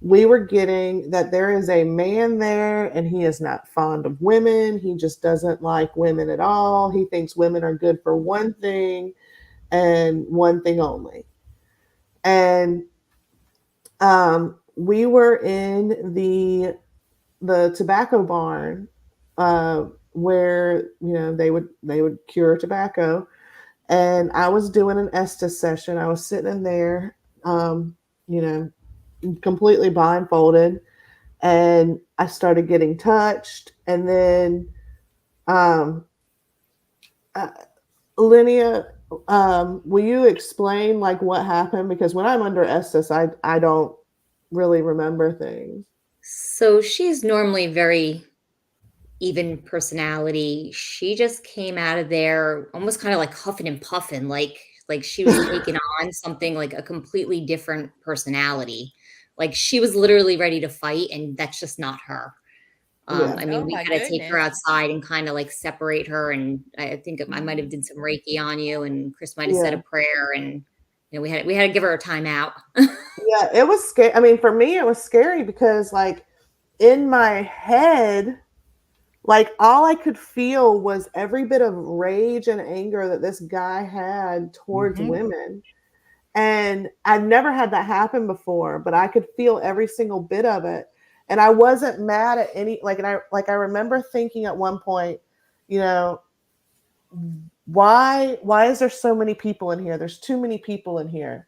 we were getting that there is a man there and he is not fond of women. He just doesn't like women at all. He thinks women are good for one thing and one thing only. And we were in the tobacco barn where they would cure tobacco, and I was doing an Estes session. I was sitting in there, completely blindfolded, and I started getting touched, and then Linnea, will you explain like what happened? Because when I'm under Estes, I don't really remember things. So she's normally very even personality. She just came out of there almost kind of like huffing and puffing, like she was taking on something like a completely different personality. Like she was literally ready to fight, and that's just not her. Yeah. I mean, Oh we my had to take her goodness. outside and kind of like separate her. And I think I might have did some Reiki on you, and Chris might have said Yeah. a prayer, and we had to give her a timeout. Yeah, it was scary. I mean, for me, it was scary because, like, in my head, like, all I could feel was every bit of rage and anger that this guy had towards women. And I've never had that happen before, but I could feel every single bit of it. And I wasn't mad at any, like, and I remember thinking at one point, why is there so many people in here? There's too many people in here.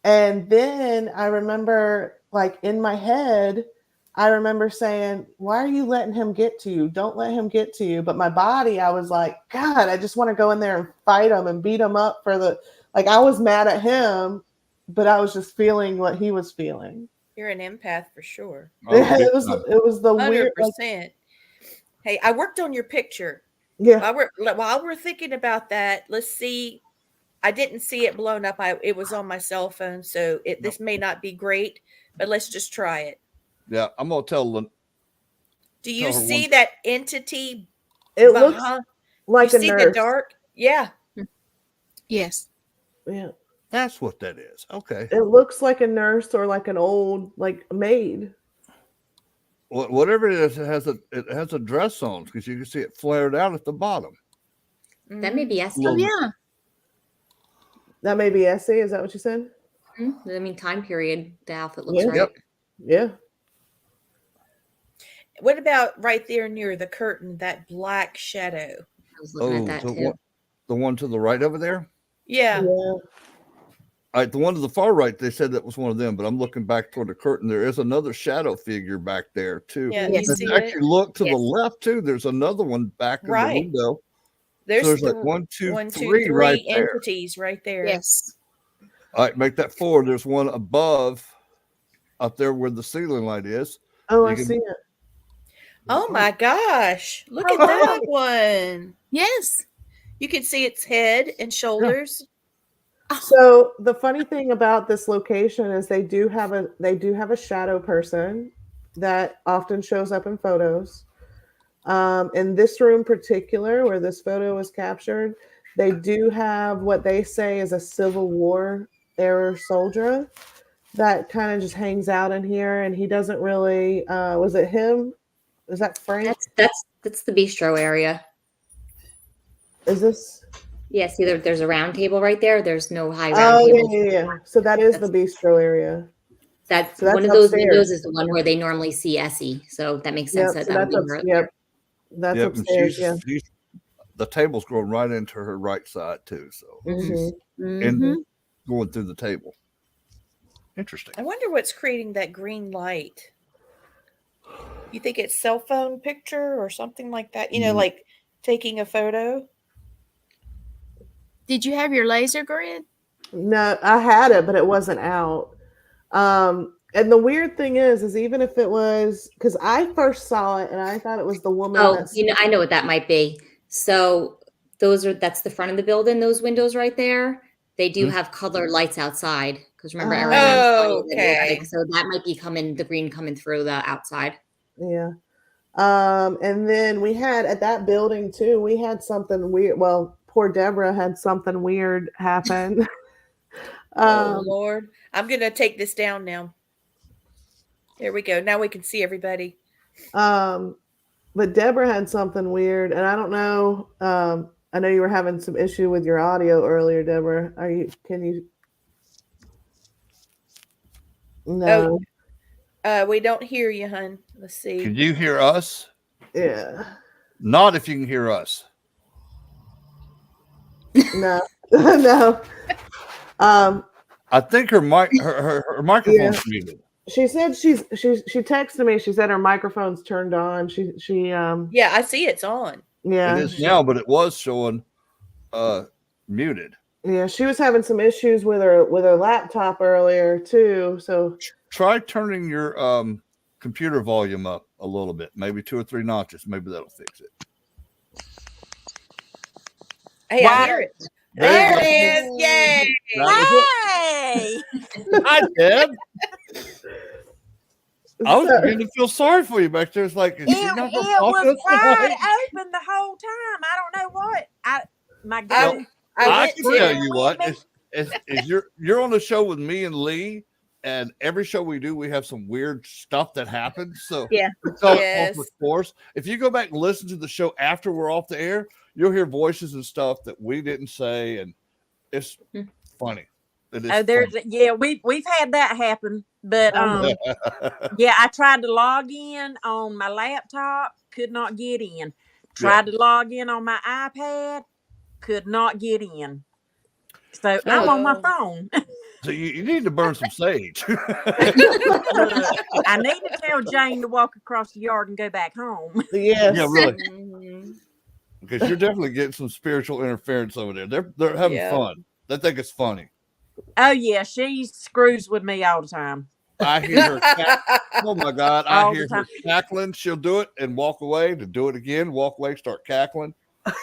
And then I remember, like, in my head, I remember saying, why are you letting him get to you? Don't let him get to you. But my body, I was like, God, I just want to go in there and fight him and beat him up for the, like, I was mad at him, but I was just feeling what he was feeling. You're an empath for sure. Oh, It was the weird, 100%. like, Hey, I worked on your picture. yeah. While we're thinking about that, let's see. I didn't see it blown up. It was on my cell phone, so this may not be great, but let's just try it. Yeah, I'm gonna tell Lynn. Do you Tell her see one- that entity? It looks behind? like You a see nurse. the dark? Yeah. Yes. Yeah. That's what that is. Okay. It looks like a nurse or like an old, like, maid. Whatever it is, it has a dress on because you can see it flared out at the bottom. That may be Essie. Oh Little- yeah. That may be Essie. Is that what you said? I mean, time period. The outfit looks Yeah. right. Yep. Yeah. What about right there near the curtain, that black shadow? I was looking at that too. The one to the right over there. Yeah. Yeah. All right, the one to the far right, they said that was one of them, but I'm looking back toward the curtain. There is another shadow figure back there too. Yeah, Yes. you If see you actually it? look to the Yes. left too, there's another one back in Right. the window. There's, So there's the like one, two, one, two, three right three there. entities right there. Yes. All right, make that 4. There's one above up there where the ceiling light is. Oh, You I can- see it. Oh my gosh. Look at that one. Yes. You can see its head and shoulders. So the funny thing about this location is they do have a shadow person that often shows up in photos. In this room particular, where this photo was captured, they do have what they say is a Civil War era soldier that kind of just hangs out in here, and he doesn't really. Was it him? Is that Frank? That's the bistro area. Is this? Yeah, see, there's a round table right there. There's no high round Oh table. yeah. So that is the bistro area. That's So that's one of those upstairs. windows is the one where they normally see Essie. So that makes sense. Yep. So that that's would be her. yep. That's Yep, and upstairs. Yeah. the table's going right into her right side too. So she's Mhm. going through the table. Interesting. I wonder what's creating that green light. You think it's cell phone picture or something like that? You know, like taking a photo? Did you have your laser grid? No, I had it, but it wasn't out. And the weird thing is even if it was, because I first saw it and I thought it was the woman. Oh, that's, I know what that might be. So that's the front of the building. Those windows right there. They do have colored lights outside because remember, Erin, I was telling you that, Okay. so that might be the green coming through the outside. Yeah. And then we had at that building too, we had something weird. Well, poor Deborah had something weird happen. Oh Lord. I'm gonna take this down now. There we go. Now we can see everybody. But Deborah had something weird, and I don't know. I know you were having some issue with your audio earlier, Deborah. Can you? No. We don't hear you, hun. Let's see. Can you hear us? Yeah. Not if you can hear us. No. No. I think her microphone's muted. She said she texted me. She said her microphone's turned on. She Yeah, I see it's on. yeah. It is now, but it was showing muted. Yeah, she was having some issues with her laptop earlier too. So Try turning your computer volume up a little bit, maybe 2 or 3 notches. Maybe that'll fix it. Hey, I hear it. There it is. Yay. Hey! Hi, Deb. I was beginning to feel sorry for you back there. It's like, is she not gonna It talk to was us wide tonight? open the whole time. I don't know what. My I God. I went can to- tell you what. Is you're on the show with me and Lee, and every show we do, we have some weird stuff that happens. So Yeah. it's all Yes. off the course. If you go back and listen to the show after we're off the air, you'll hear voices and stuff that we didn't say, and it's funny. It is. Oh, there's we've had that happen, but yeah, I tried to log in on my laptop, could not get in. Tried to log in on my iPad, could not get in. So I'm on my phone. So you need to burn some sage. Look, I need to tell Jane to walk across the yard and go back home. Yes. Yeah, really. Mhm. Because you're definitely getting some spiritual interference over there. They're having Yeah. fun. They think it's funny. Oh yeah, she screws with me all the time. I hear her. Oh my God! I All the hear her time. cackling. She'll do it and walk away to do it again. Walk away, start cackling.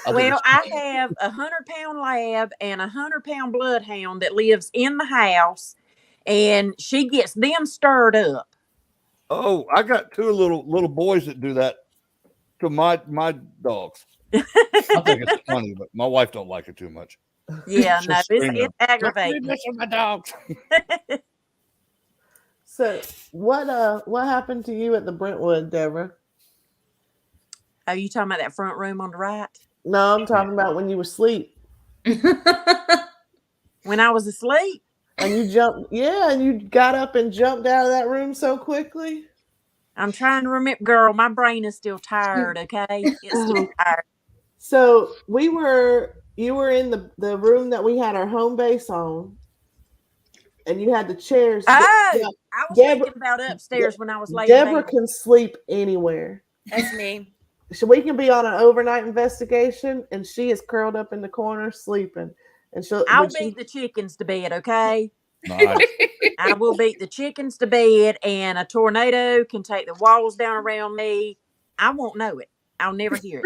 Well, I have a 100-pound lab and a 100-pound bloodhound that lives in the house, and she gets them stirred up. Oh, I got two little boys that do that to my dogs. I think it's funny, but my wife don't like it too much. Yeah, She'll no, scream it's at them, aggravating. "Don't mess with my dogs." So what happened to you at the Brentwood, Deborah? Are you talking about that front room on the right? No, I'm talking about when you were asleep. When I was asleep? And you jumped, and you got up and jumped out of that room so quickly. I'm trying to remember, girl. My brain is still tired. Okay, it's still tired. So you were in the room that we had our home base on, and you had the chairs. Oh, I was thinking about upstairs when I was laying Deborah down. can sleep anywhere. That's me. So we can be on an overnight investigation, and she is curled up in the corner sleeping. And I'll beat the chickens to bed, okay? Nice. I will beat the chickens to bed, and a tornado can take the walls down around me. I won't know it. I'll never hear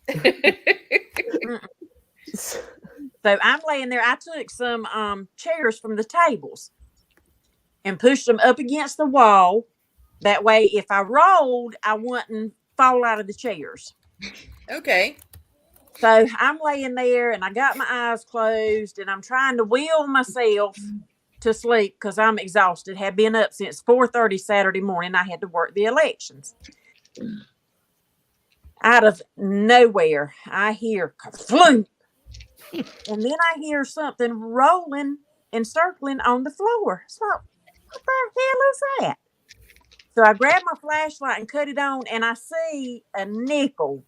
it. So I'm laying there. I took some chairs from the tables and pushed them up against the wall. That way, if I rolled, I wouldn't fall out of the chairs. Okay. So I'm laying there and I got my eyes closed and I'm trying to will myself to sleep because I'm exhausted. Had been up since 4:30 Saturday morning. I had to work the elections. Out of nowhere, I hear kerflunk. And then I hear something rolling and circling on the floor. So what the hell is that? So I grab my flashlight and cut it on, and I see a nickel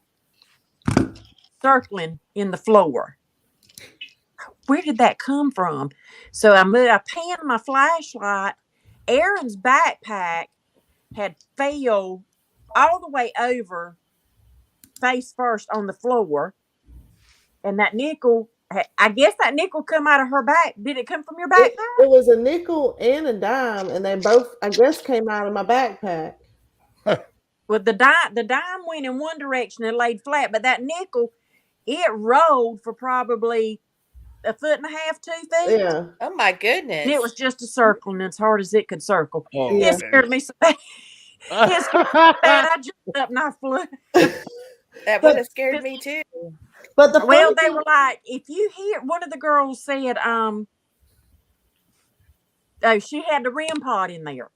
circling in the floor. Where did that come from? So I panned my flashlight. Aaron's backpack had fell all the way over, face first on the floor. And that nickel, I guess that nickel come out of her back. Did it come from your backpack? It was a nickel and a dime, and they both, I guess, came out of my backpack. Well, the dime went in one direction and laid flat, but that nickel, it rolled for probably 1.5 foot, 2 feet. Yeah. Oh my goodness. And it was just a circling as hard as it could circle. Oh, Yeah. It scared me so bad. It scared me so bad. I jumped up and I flew. That would have scared me too. But Well, they were like, if you hear, one of the girls said, she had the REM pod in there.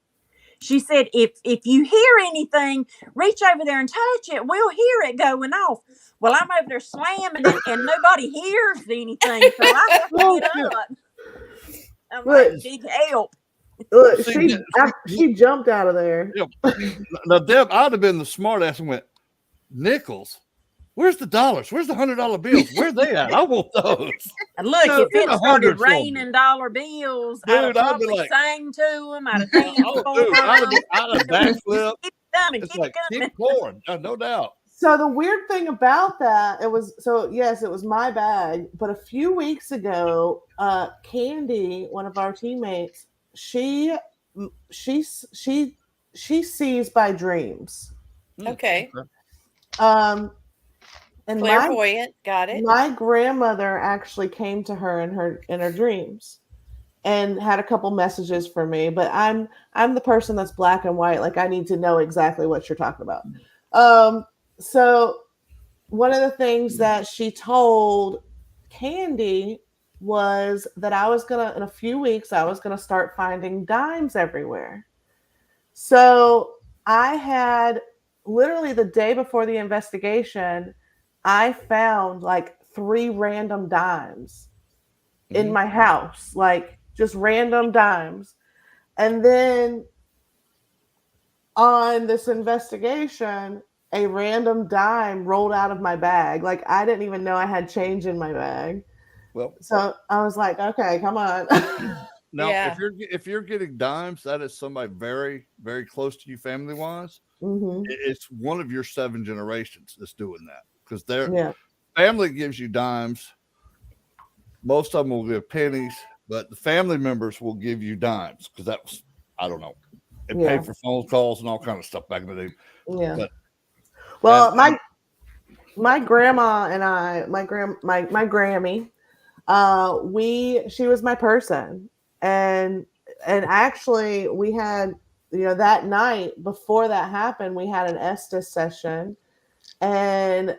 She said, if you hear anything, reach over there and touch it. We'll hear it going off. Well, I'm over there slamming it and nobody hears anything. So I have to get up. I'm like, big help. Look, she jumped out of there. Now, Deb, I'd have been the smart ass and went, nickels? Where's the dollars? Where's the $100 bills? Where they at? I want those. And look, No, if it get started 100 for me. raining dollar bills, Dude, I'd have I'd be probably like- sang to them. I'd have danced Oh, dude, I'd have backflip. Keep coming, It's keep like, coming. keep pouring. No doubt. So the weird thing about that, it was my bag, but a few weeks ago, Candy, one of our teammates, she sees by dreams. Okay. And Clairvoyant. Got it. my grandmother actually came to her in her dreams and had a couple messages for me, but I'm the person that's black and white. Like, I need to know exactly what you're talking about. So one of the things that she told Candy was that in a few weeks, I was going to start finding dimes everywhere. So I had literally the day before the investigation, I found like 3 random dimes in my house, like just random dimes. And then on this investigation, a random dime rolled out of my bag. Like I didn't even know I had change in my bag. Well, So I was like, okay, come on. now Yeah. if you're getting dimes, that is somebody very, very close to you family wise. Hmm. It's one of your 7 generations that's doing that because their Yeah. family gives you dimes. Most of them will give pennies, but the family members will give you dimes because that was, I don't know, it Yeah. paid for phone calls and all kind of stuff back in the day. Yeah. But Well, and my grandma and I, my Grammy, she was my person. And actually we had, that night before that happened, we had an Estes session. And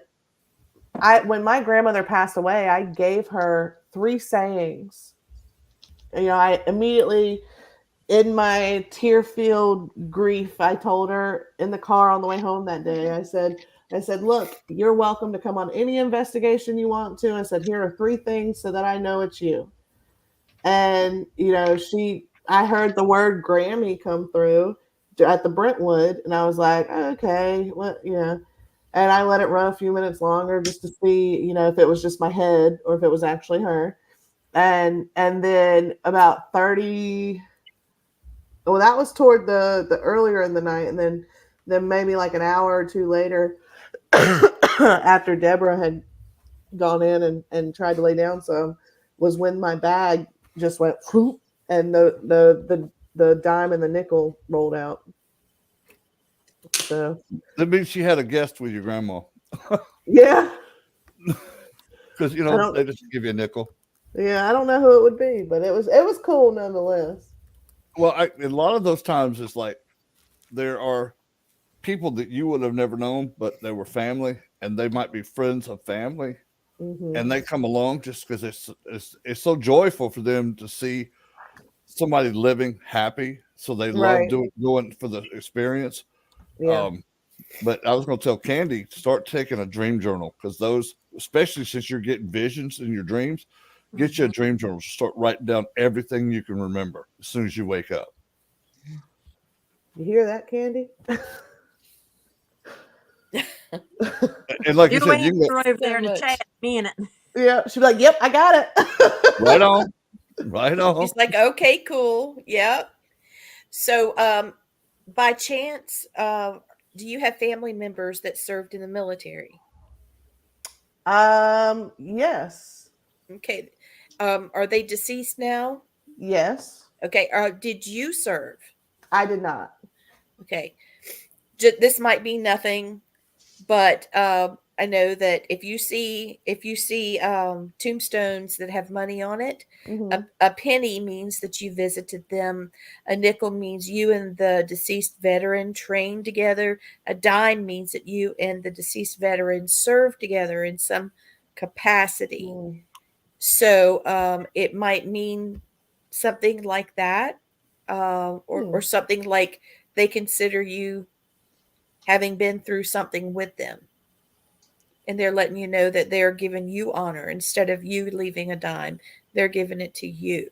when my grandmother passed away, I gave her 3 sayings. I immediately, in my tear-filled grief, I told her in the car on the way home that day, I said, look, you're welcome to come on any investigation you want to. I said, here are 3 things so that I know it's you. And, I heard the word Grammy come through at the Brentwood, and I was like, okay, what, and I let it run a few minutes longer just to see, if it was just my head or if it was actually her. And then about 30, well, that was toward the earlier in the night, and then maybe like an hour or 2 later, after Deborah had gone in and tried to lay down some, was when my bag just went whoop, and the dime and the nickel rolled out. So that means she had a guest with your grandma yeah, because I don't they just give you a nickel. I don't know who it would be, but it was cool nonetheless. Well, a lot of those times it's like there are people that you would have never known, but they were family, and they might be friends of family, Hmm. and they come along just because it's so joyful for them to see somebody living happy, so they love Right. going for the experience. Yeah. But I was going to tell Candy, start taking a dream journal because those, especially since you're getting visions in your dreams, get you a dream journal. Start writing down everything you can remember as soon as you wake up. You hear that, Candy? And like you You'll said, you can go answer over So there in the much. chat in a minute. Yeah. She'd be like, yep, I got it. right on, right on. She's like, okay, cool. Yep. So, by chance, do you have family members that served in the military? Yes. Okay. Are they deceased now? Yes. Okay. Did you serve? I did not. Okay. This might be nothing, but I know that if you see tombstones that have money on it, Hmm. a penny means that you visited them. A nickel means you and the deceased veteran trained together. A dime means that you and the deceased veteran served together in some capacity. Mm. So it might mean something like that, or Hmm. something like they consider you having been through something with them, and they're letting you know that they're giving you honor instead of you leaving a dime. They're giving it to you.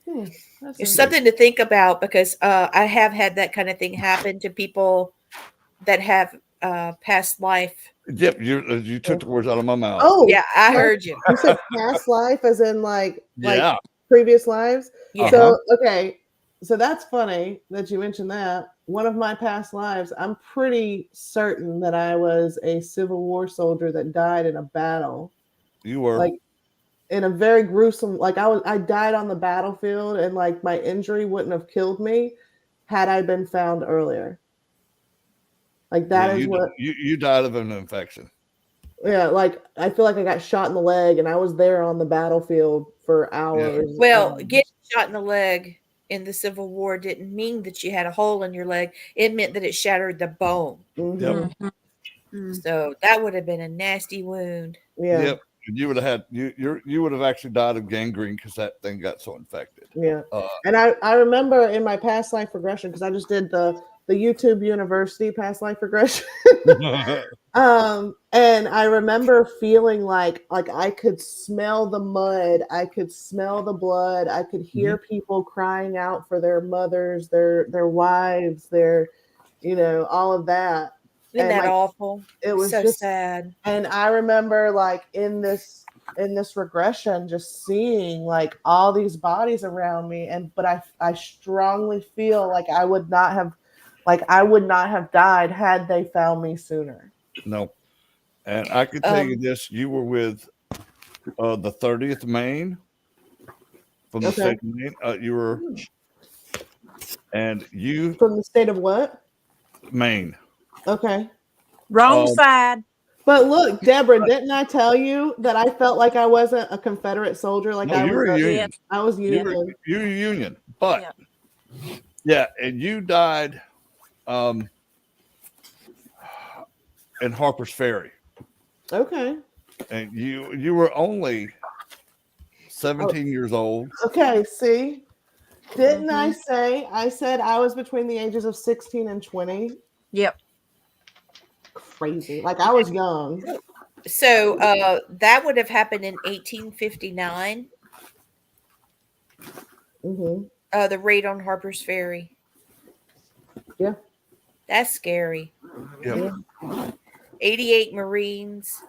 Hmm. That's It's interesting. something to think about because I have had that kind of thing happen to people that have past life. Yep, you took the words out of my mouth. Oh, Yeah, I past- heard you. you said past life, as in like Yeah. previous lives. Yeah. So okay, so that's funny that you mentioned that. One of my past lives, I'm pretty certain that I was a Civil War soldier that died in a battle, You were. like in a very gruesome. Like I died on the battlefield, and like my injury wouldn't have killed me had I been found earlier. Like Yeah, that is what. you died of an infection. Yeah, like I feel like I got shot in the leg, and I was there on the battlefield for Yeah. hours. Well, getting shot in the leg in the Civil War didn't mean that you had a hole in your leg. It meant that it shattered the bone. Mhm. So that would have been a nasty wound. Yeah, Yep. And you would have had you would have actually died of gangrene because that thing got so infected. yeah. Uh, And I remember in my past life regression, because I just did the YouTube University past life regression. And I remember feeling like I could smell the mud, I could smell the blood, I could hear people crying out for their mothers, their wives, their all of that. Isn't And that like awful? it was So just, sad. and I remember like in this regression just seeing like all these bodies around me, and but I strongly feel like I would not have died had they found me sooner. No. And I can tell you Um, this: you were with the 30th Maine from the Okay. state of Maine. You were, and you From the state of what? Maine. Okay. Wrong Um, side. But look, Deborah, didn't I tell you that I felt like I wasn't a Confederate soldier? Like no, you were a Yeah. Union. I was You were Union. you were Union, but Yeah. yeah, and you died um, in Harper's Ferry, Okay. and you were only Oh, 17 years old. okay. See, didn't I Mhm. say I said I was between the ages of 16 and 20? Yep. Crazy. Like I was young. so that would have happened in 1859. Hmm. The raid on Harper's Ferry. Yeah. That's scary. Yep. Yeah. 88 Marines,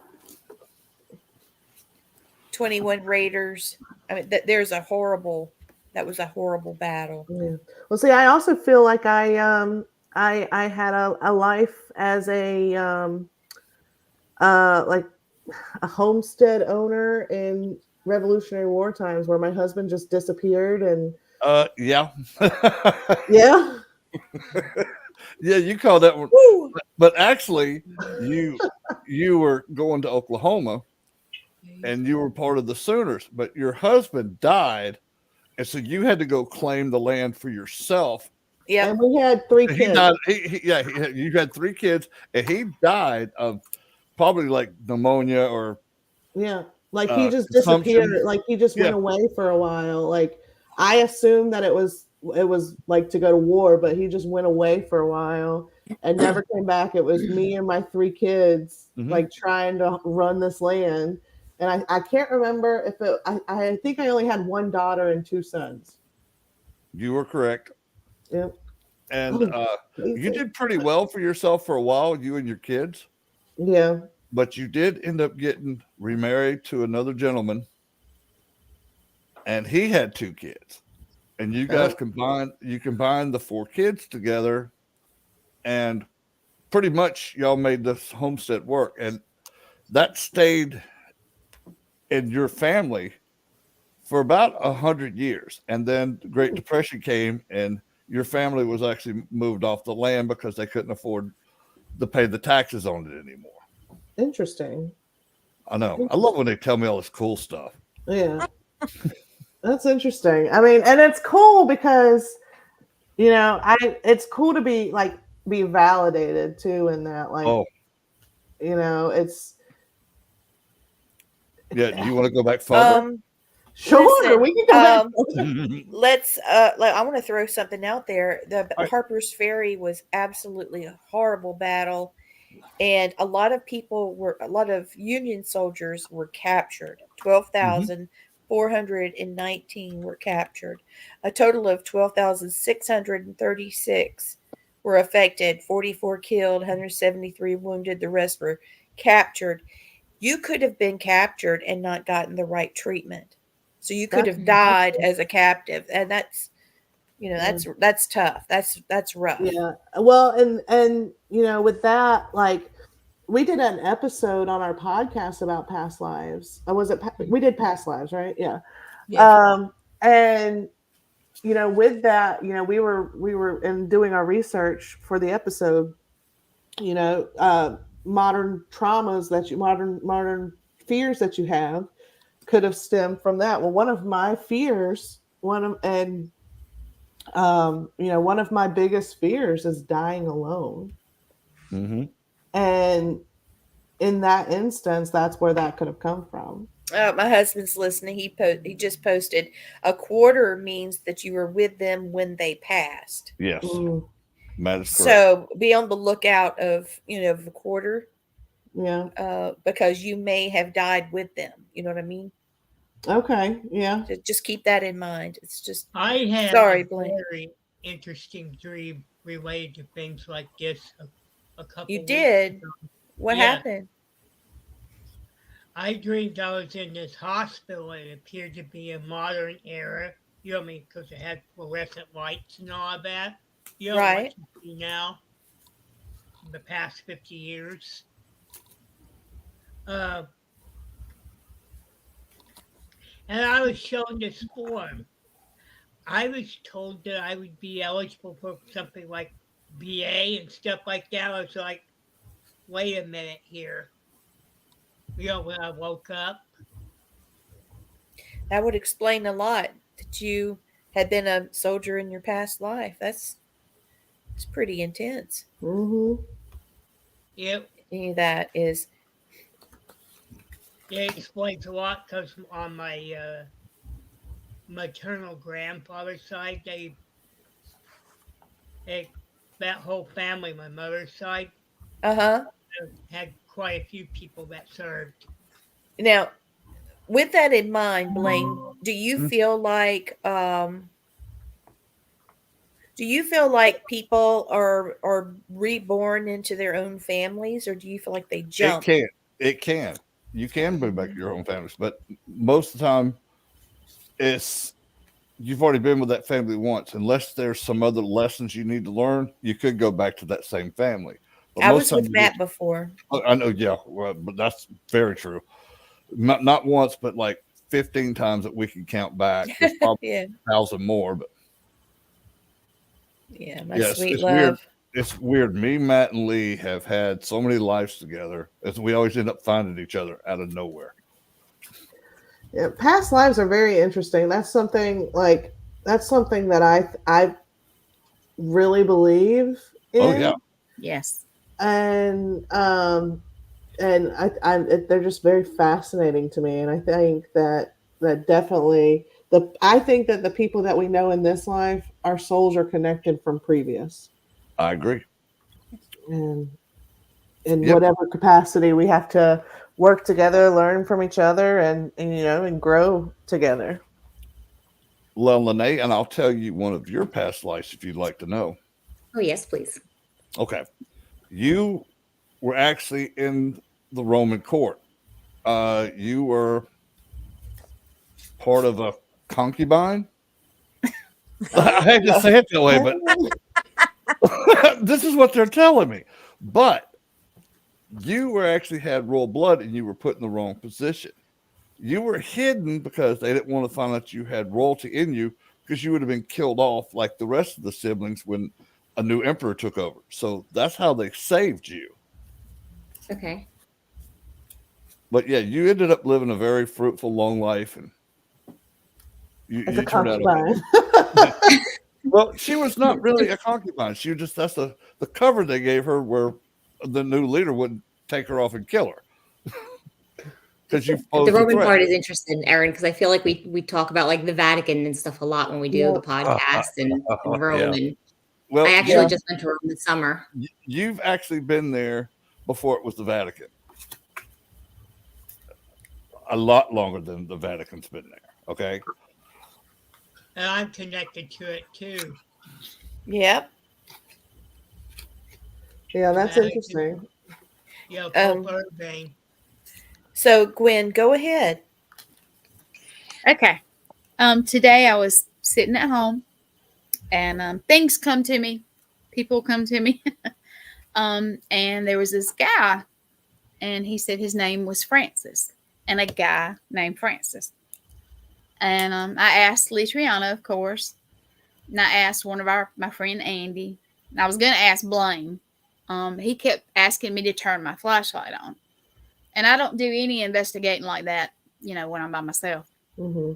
21 Raiders. I mean, that was a horrible battle. Yeah. Well, see, I also feel like I had a life as a like a homestead owner in Revolutionary War times where my husband just disappeared and Yeah. yeah. Yeah, you call that one. Woo! But actually, you were going to Oklahoma and you were part of the Sooners, but your husband died, and so you had to go claim the land for yourself. Yep. And we had 3 He kids. died. You had 3 kids, and he died of probably like pneumonia or Yeah. Like he just consumption. disappeared. Like he just went Yeah. away for a while. Like I assumed that it was like to go to war, but he just went away for a while and never came back. It was me and my 3 kids Mhm. like trying to run this land. And I can't remember if I think I only had 1 daughter and 2 sons. You were correct, Yep. and Oh, you crazy. did pretty well for yourself for a while, you and your kids. Yeah. But you did end up getting remarried to another gentleman, and he had 2 kids. And you guys Oh, combined the 4 kids together, and pretty much y'all made this homestead work. And that stayed in your family for about 100 years. And then the Great Depression came, and your family was actually moved off the land because they couldn't afford to pay the taxes on it anymore. interesting. I know. I love when they tell me all this cool stuff. Yeah. That's interesting. I mean, and it's cool because it's cool to be validated too in that like Oh, it's yeah. Do you want to go back further? sure Listen, we can go back. let's like I want to throw something out there. The Right. Harper's Ferry was absolutely a horrible battle, and a lot of Union soldiers were captured. 12,419 were captured. A total of 12,636 were affected. 44 killed, 173 wounded. The rest were captured. You could have been captured and not gotten the right treatment. So you could That's have died awful. as a captive, and that's Yeah. that's tough. That's rough. Yeah. Well, and with that, like we did an episode on our podcast about past lives. Was it we did past lives, right? Yeah. Yeah. And with that, we were in doing our research for the episode, modern traumas that modern fears that you have could have stemmed from that. Well, one of my fears, one of my biggest fears is dying alone. Mm-hmm. And in that instance, that's where that could have come from. My husband's listening. He just posted a quarter means that you were with them when they passed. Yes, Mm, that is correct. So be on the lookout of the quarter, yeah. because you may have died with them. You know what I mean? Okay. Yeah. Just keep that in mind. It's just I had sorry, a Blaine. very interesting dream related to things like this a couple You weeks did? ago. What Yeah. happened? I dreamed I was in this hospital. It appeared to be a modern era. You know what I mean? Because it had fluorescent lights and all that. You know what Right. you see now in the past 50 years. Uh, and I was shown this form. I was told that I would be eligible for something like VA and stuff like that. I was like, wait a minute here. You know, when I woke up. That would explain a lot that you had been a soldier in your past life. It's pretty intense. Mm-hmm. It, That is, it explains a lot because on my maternal grandfather's side, they that whole family, my mother's side, uh-huh. had quite a few people that served. Now, with that in mind, Blaine, Mhm. do you feel like people are reborn into their own families, or do you feel like they It jump? can. It can. You can bring back your own families, but most of the time, it's you've already been with that family once. Unless there's some other lessons you need to learn, you could go back to that same family. But I most was times, with Matt before. I know, yeah, well, but that's very true. Not once, but like 15 times that we can count back. There's probably Yeah. 1,000 more, but Yeah, my yes, sweet it's weird. love. It's weird. Me, Matt, and Lee have had so many lives together, as we always end up finding each other out of nowhere. Yeah, past lives are very interesting. That's something that I really believe Oh yeah, in, Yes. and they're just very fascinating to me. And I think that definitely I think that the people that we know in this life, our souls are connected from previous, I agree. and in Yep. whatever capacity we have to work together, learn from each other, and grow together. Well, Lene, and I'll tell you one of your past lives if you'd like to know. Oh, yes, please. Okay. You were actually in the Roman court. You were part of a concubine. I hate to say it that way, but this is what they're telling me. But you were actually had royal blood and you were put in the wrong position. You were hidden because they didn't want to find out you had royalty in you because you would have been killed off like the rest of the siblings when a new emperor took over. So that's how they saved you. Okay. But yeah, you ended up living a very fruitful, long life, and As a you turned out okay. concubine. Well, she was not really a concubine. She just that's the cover they gave her where the new leader would take her off and kill her. Because you The posed a Roman threat. part is interesting, Erin, because I feel like we talk about like the Vatican and stuff a lot when we do the podcast and Rome. Yeah. And Well, I actually just went to Rome this summer. You've actually been there before it was the Vatican. A lot longer than the Vatican's been there. Okay. And I'm connected to it too. Yep. Yeah, that's interesting. Yeah, Pope Urban. So Gwen, go ahead. Okay. Today I was sitting at home and things come to me. People come to me. And there was this guy and he said his name was Francis and a guy named Francis. And I asked Leitreanna, of course, and I asked one of my friend Andy, and I was going to ask Blaine. He kept asking me to turn my flashlight on. And I don't do any investigating like that, when I'm by myself. Mm-hmm.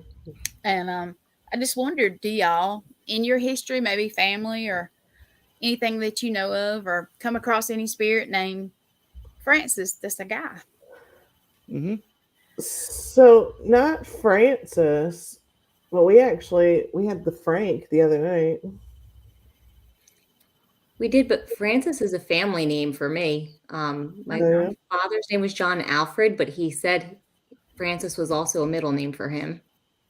And I just wondered, do y'all, in your history, maybe family or anything that you know of, or come across any spirit named Francis that's a guy? Mm-hmm. So not Francis, but we had the Frank the other night. We did, but Francis is a family name for me. My father's name was John Alfred, but he said Francis was also a middle name for him.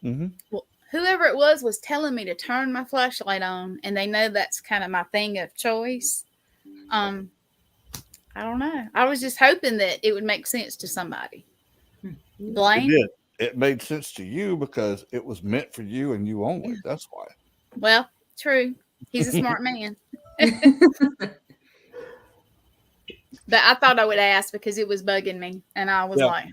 Mm-hmm. Well, whoever it was telling me to turn my flashlight on, and they know that's kind of my thing of choice. I don't know. I was just hoping that it would make sense to somebody. It Blaine? did. It made sense to you because it was meant for you and you only. Yeah. That's why. Well, true. He's a smart man. But I thought I would ask because it was bugging me. And I was like,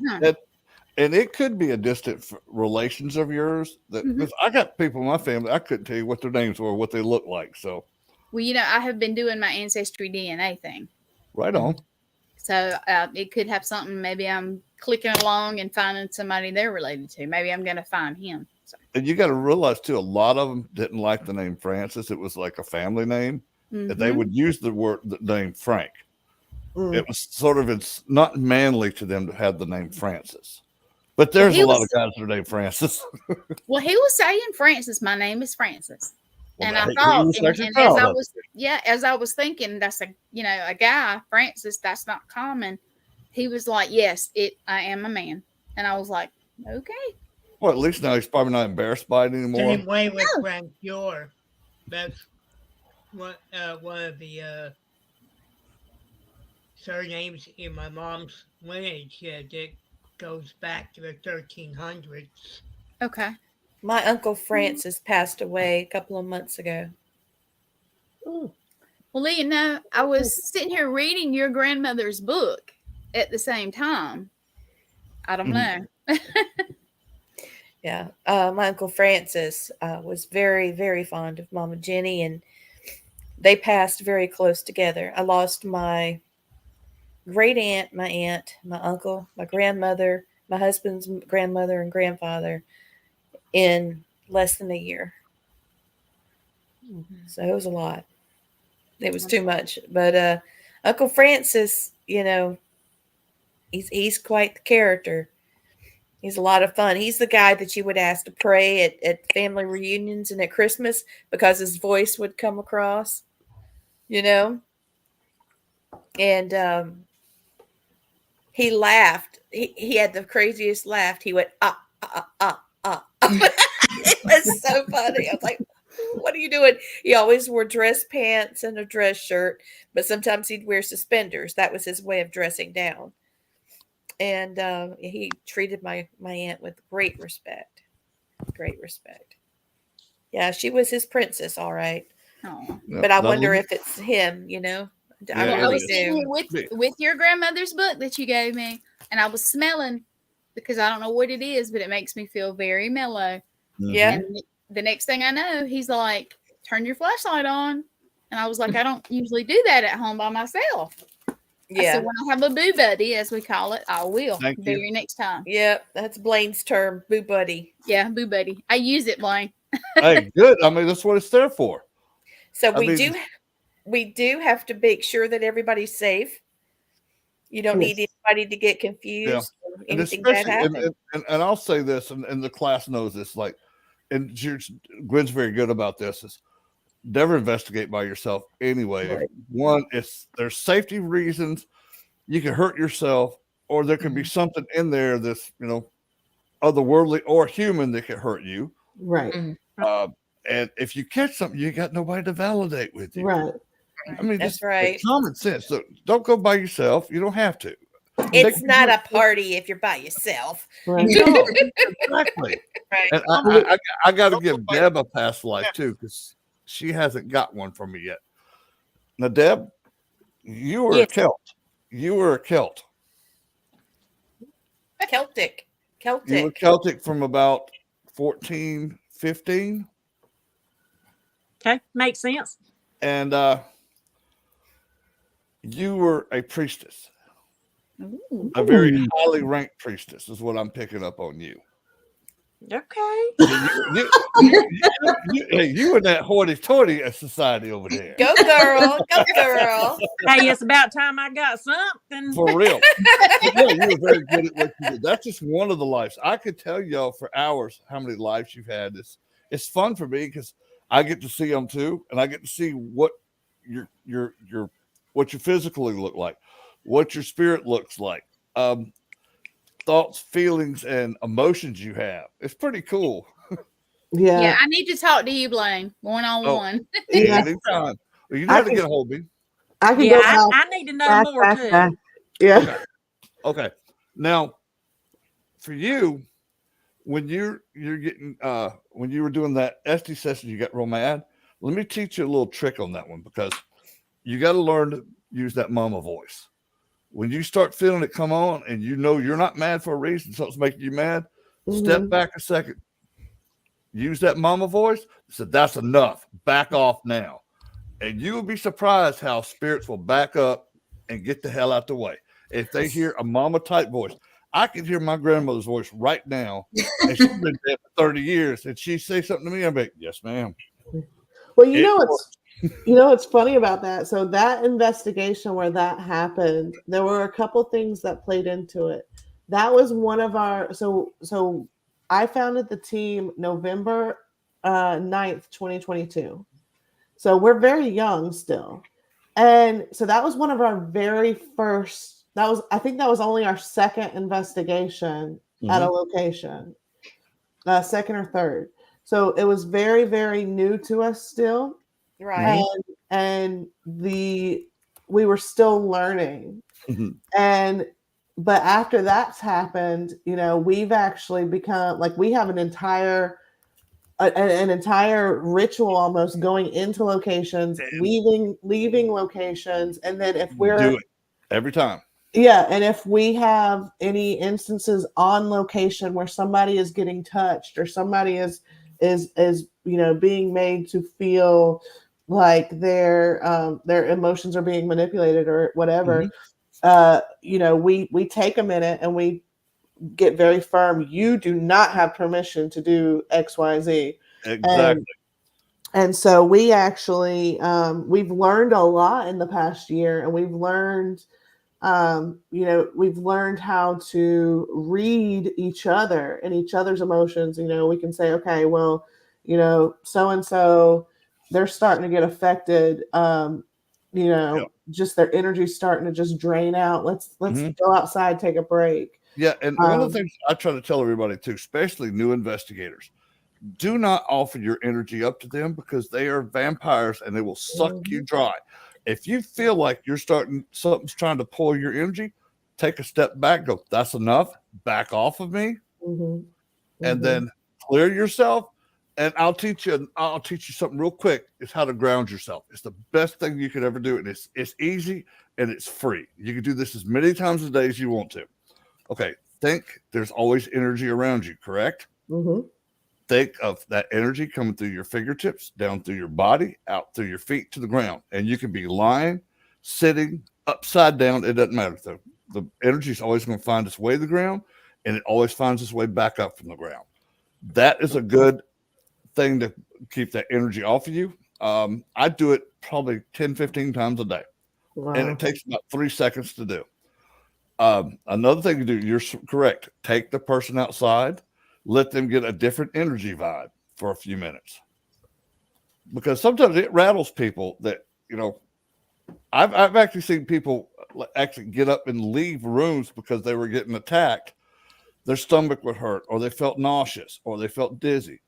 And it could be a distant relations of yours. That because I got people in my family, I couldn't tell you what their names were, what they looked like. So, well, I have been doing my ancestry DNA thing. right on. So it could have something. Maybe I'm clicking along and finding somebody they're related to. Maybe I'm going to find him. So. And you got to realize too, a lot of them didn't like the name Francis. It was like a family name, and they would use the name Frank. It was sort of, it's not manly to them to have the name Francis. But there's a lot of guys that are named Francis. Well, he was saying Francis. My name is Francis. Well, and I thought, as I was thinking, that's a guy, Francis, that's not common. He was like, yes, I am a man. And I was like, okay. Well, at least now he's probably not embarrassed by it anymore. Same way with Frank Dior. That's one of the surnames in my mom's lineage that goes back to the 1300s. Okay. My Uncle Francis passed away a couple of months ago. Ooh. Well, Lee, I was sitting here reading your grandmother's book at the same time. I don't know. Yeah. My Uncle Francis was very, very fond of Mama Jenny, and they passed very close together. I lost my great aunt, my aunt, my uncle, my grandmother, my husband's grandmother and grandfather in less than a year. So it was a lot. It was too much. But Uncle Francis, he's quite the character. He's a lot of fun. He's the guy that you would ask to pray at family reunions and at Christmas because his voice would come across, And he laughed. He had the craziest laugh. He went, ah, ah, ah, ah. It was so funny. I was like, what are you doing? He always wore dress pants and a dress shirt, but sometimes he'd wear suspenders. That was his way of dressing down. And he treated my aunt with great respect. Great respect. Yeah, she was his princess, all right. Oh. But I wonder if it's him, I was sitting here with your grandmother's book that you gave me, and I was smelling, because I don't know what it is, but it makes me feel very mellow. Yeah. And the next thing I know, he's like, turn your flashlight on. And I was like, I don't usually do that at home by myself. Yeah. So when I have a boo buddy, as we call it, I will. Very next time. Yep. That's Blaine's term, boo buddy. Yeah, boo buddy. I use it, Blaine. Hey, good. I mean, that's what it's there for. So we do have to make sure that everybody's safe. You don't need anybody to get confused. Yeah. Or anything bad happen. And I'll say this, and the class knows this, and Gwen's very good about this, is never investigate by yourself anyway. Right. One, there's safety reasons. You can hurt yourself, or there can be something in there that's, otherworldly or human that can hurt you. Right. And if you catch something, you got nobody to validate with you. Right. I mean, that's right. Common sense. So don't go by yourself. You don't have to. It's not a party if you're by yourself. Right. No, exactly. Right. And I got to give Deb a past life too, because she hasn't got one from me yet. Now, Deb, you were a Celt. You were a Celt. Celtic. You were Celtic from about 14, 15. Okay, makes sense. And you were a priestess. Ooh. A very highly ranked priestess is what I'm picking up on you. Okay. You and that hoity-toity society over there. Go girl. Go girl. Hey, it's about time I got something. For real. Yeah, you were very good at what you did. That's just one of the lives. I could tell y'all for hours how many lives you've had. It's fun for me because I get to see them too, and I get to see what what you physically look like, what your spirit looks like, thoughts, feelings, and emotions you have. It's pretty cool. Yeah, I need to talk to you, Blaine, one-on-one. Anytime. Well, you know how to get a hold of me. I can Yeah, go back, I need to know back, more back, too. back. Yeah. Okay. Okay. Now, for you, when you're getting when you were doing that SD session, you got real mad. Let me teach you a little trick on that one, because you got to learn to use that mama voice. When you start feeling it come on and you know you're not mad for a reason, something's making you mad, step back a second, use that mama voice. Said, that's enough. Back off now. And you will be surprised how spirits will back up and get the hell out the way. If they hear a mama type voice, I can hear my grandmother's voice right now, and she's been dead for 30 years. And she say something to me, I'm like, yes, ma'am. Well, you It know what's funny about that? So that investigation where that happened, there were a couple things that played into it. That was one of our so I founded the team November 9th, 2022. So we're very young still. And so that was one of our very first, I think that was only our second investigation at a location, second or third. So it was very, very new to us still. Right. And we were still learning. But after that's happened, we've actually become like, we have an entire ritual almost going into locations, leaving locations, and then if we're do it every time. Yeah, and if we have any instances on location where somebody is getting touched or somebody is being made to feel like their emotions are being manipulated or whatever, we take a minute and we get very firm. You do not have permission to do XYZ. Exactly. And so we actually we've learned a lot in the past year, and we've learned how to read each other and each other's emotions. We can say, okay, well, so and so, they're starting to get affected. Just their energy starting to just drain out. Let's go outside, take a break. Yeah, and one of the things I try to tell everybody too, especially new investigators, do not offer your energy up to them, because they are vampires and they will suck you dry. If you feel like something's trying to pull your energy, take a step back, go, that's enough, back off of me, and then clear yourself. And I'll teach you something real quick. Is how to ground yourself. It's the best thing you could ever do, and it's easy and it's free. You can do this as many times a day as you want to. Okay, think there's always energy around you, correct? Think of that energy coming through your fingertips, down through your body, out through your feet to the ground. And you can be lying, sitting, upside down. It doesn't matter. The energy is always going to find its way to the ground, and it always finds its way back up from the ground. That is a good thing to keep that energy off of you. I do it probably 10, 15 times a day. Wow. And it takes about 3 seconds to do. Another thing to do, you're correct. Take the person outside, let them get a different energy vibe for a few minutes. Because sometimes it rattles people that, I've actually seen people actually get up and leave rooms because they were getting attacked. Their stomach would hurt, or they felt nauseous, or they felt dizzy.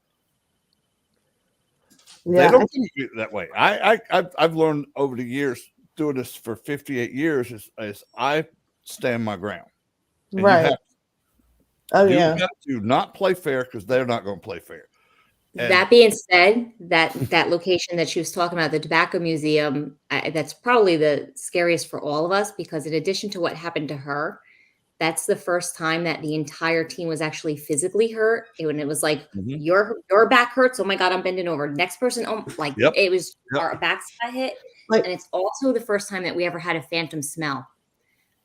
Yeah, they don't think it that way. I've learned over the years, doing this for 58 years, is I stand my ground. And right. You have to not play fair, because they're not going to play fair. And that being said, that location that she was talking about, the Tobacco Museum, that's probably the scariest for all of us, because in addition to what happened to her, that's the first time that the entire team was actually physically hurt. When it was like, your back hurts. Oh my God, I'm bending over. Next person, it was our backs got hit. And it's also the first time that we ever had a phantom smell.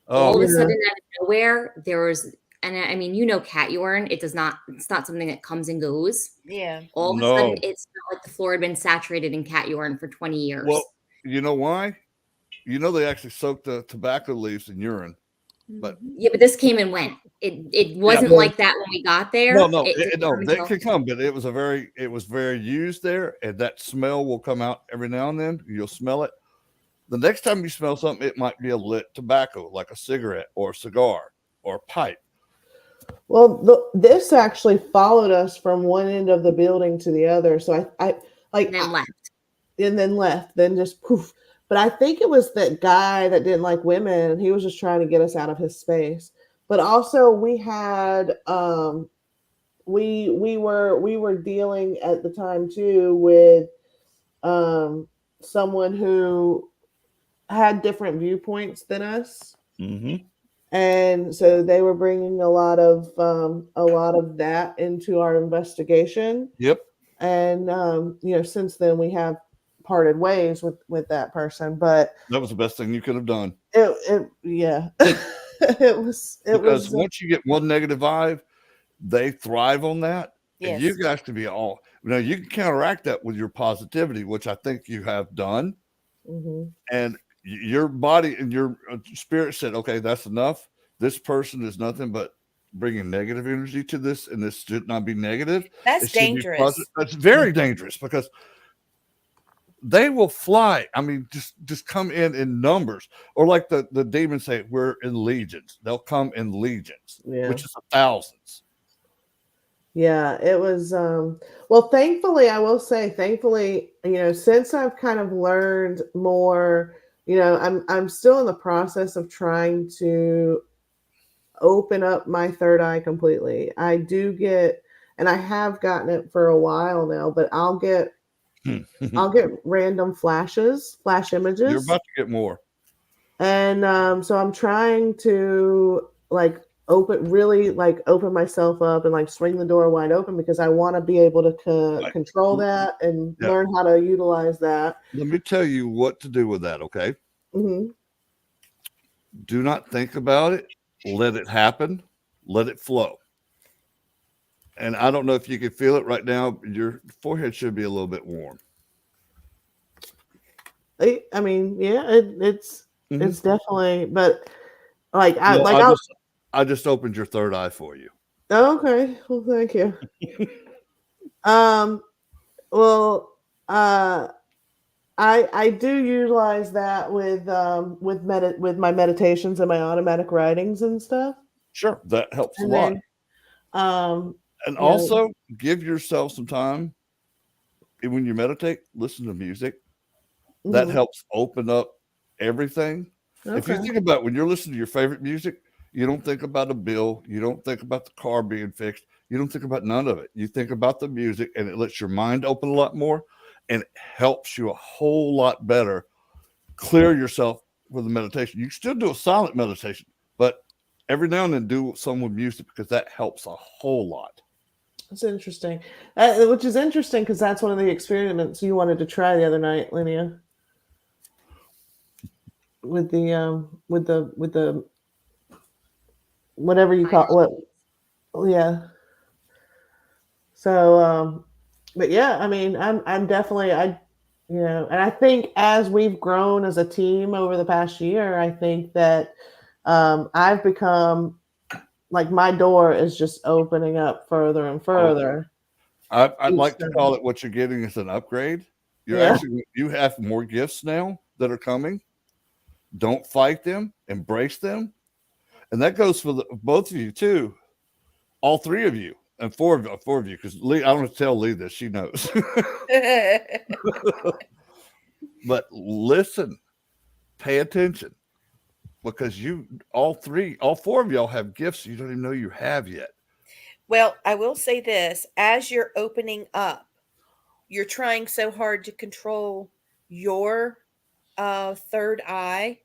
All of a sudden, out of nowhere, there was, and I mean, cat urine. It's not something that comes and goes. Yeah. All of a sudden, it smelled like the floor had been saturated in cat urine for 20 years. Well, you know why? They actually soak the tobacco leaves in urine. But this came and went. It wasn't like that when we got there. No, that could come, but it was very used there, and that smell will come out every now and then. You'll smell it. The next time you smell something, it might be a lit tobacco, like a cigarette or a cigar or a pipe. Well, this actually followed us from one end of the building to the other. So I and then left. And then left. Then just poof. But I think it was that guy that didn't like women, and he was just trying to get us out of his space. But also, we had we were dealing at the time too with um, someone who had different viewpoints than us, Mm-hmm. and so they were bringing a lot of that into our investigation. Yep. And since then we have parted ways with that person, but That was the best thing you could have done. it yeah, Because once you get one negative vibe, they thrive on that. And Yes. you guys can be all, you can counteract that with your positivity, which I think you have done. Mhm. And your body and your spirit said, okay, that's enough. This person is nothing but bringing negative energy to this, and this should not be negative. That's It should be dangerous. positive. That's very dangerous because they will fly. I mean, just come in numbers, or like the demons say, we're in legions. They'll come in legions, Yeah. which is thousands. Yeah, it was well, thankfully, I will say, thankfully, since I've kind of learned more, I'm still in the process of trying to open up my third eye completely. I do get, and I have gotten it for a while now, but I'll get random flash images. You're about to get more. And so I'm trying to open myself up and like swing the door wide open, because I want to be able to control that and learn how to utilize that. Let me tell you what to do with that, okay? Mm-hmm. Do not think about it. Let it happen. Let it flow. And I don't know if you can feel it right now. Your forehead should be a little bit warm. I mean, yeah, it's definitely, but I just opened your third eye for you. Okay, well, thank you. Well, I do utilize that with my meditations and my automatic writings and stuff. Sure, that helps And a lot. then, and also give yourself some time. And when you meditate, listen to music. That helps open up everything. Okay. If you think about when you're listening to your favorite music, you don't think about a bill. You don't think about the car being fixed. You don't think about none of it. You think about the music, and it lets your mind open a lot more, and it helps you a whole lot better clear yourself with the meditation. You can still do a silent meditation, but every now and then do some with music, because that helps a whole lot. That's interesting. Which is interesting because that's one of the experiments you wanted to try the other night, Linnea. With the whatever you call yeah. So but yeah, I mean, I'm definitely, and I think as we've grown as a team over the past year, I think that I've become like, my door is just opening up further and further. I'd like to call it, what you're getting is an upgrade. You have more gifts now that are coming. Don't fight them, embrace them. And that goes for both of you too. All three of you, and four of you, because Lee, I don't have to tell Lee this, she knows. But listen, pay attention, because all four of y'all have gifts you don't even know you have yet. Well, I will say this: as you're opening up, you're trying so hard to control your third eye,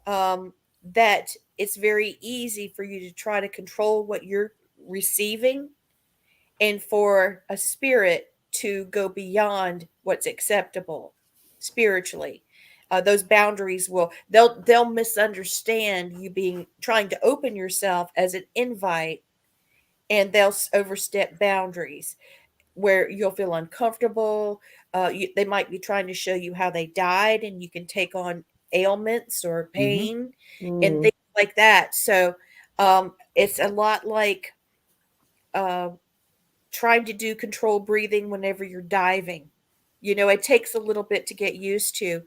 that it's very easy for you to try to control what you're receiving, and for a spirit to go beyond what's acceptable spiritually. Those boundaries they'll misunderstand you being trying to open yourself as an invite, and they'll overstep boundaries where you'll feel uncomfortable. They might be trying to show you how they died, and you can take on ailments or pain and things like that. So it's a lot like trying to do controlled breathing whenever you're diving. It takes a little bit to get used to.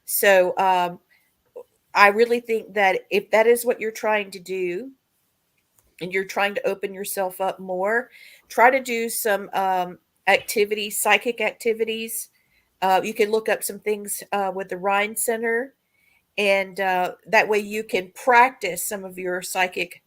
So I really think that if that is what you're trying to do, and you're trying to open yourself up more, try to do some activities, psychic activities, You can look up some things with the Rhine Center, and that way you can practice some of your psychic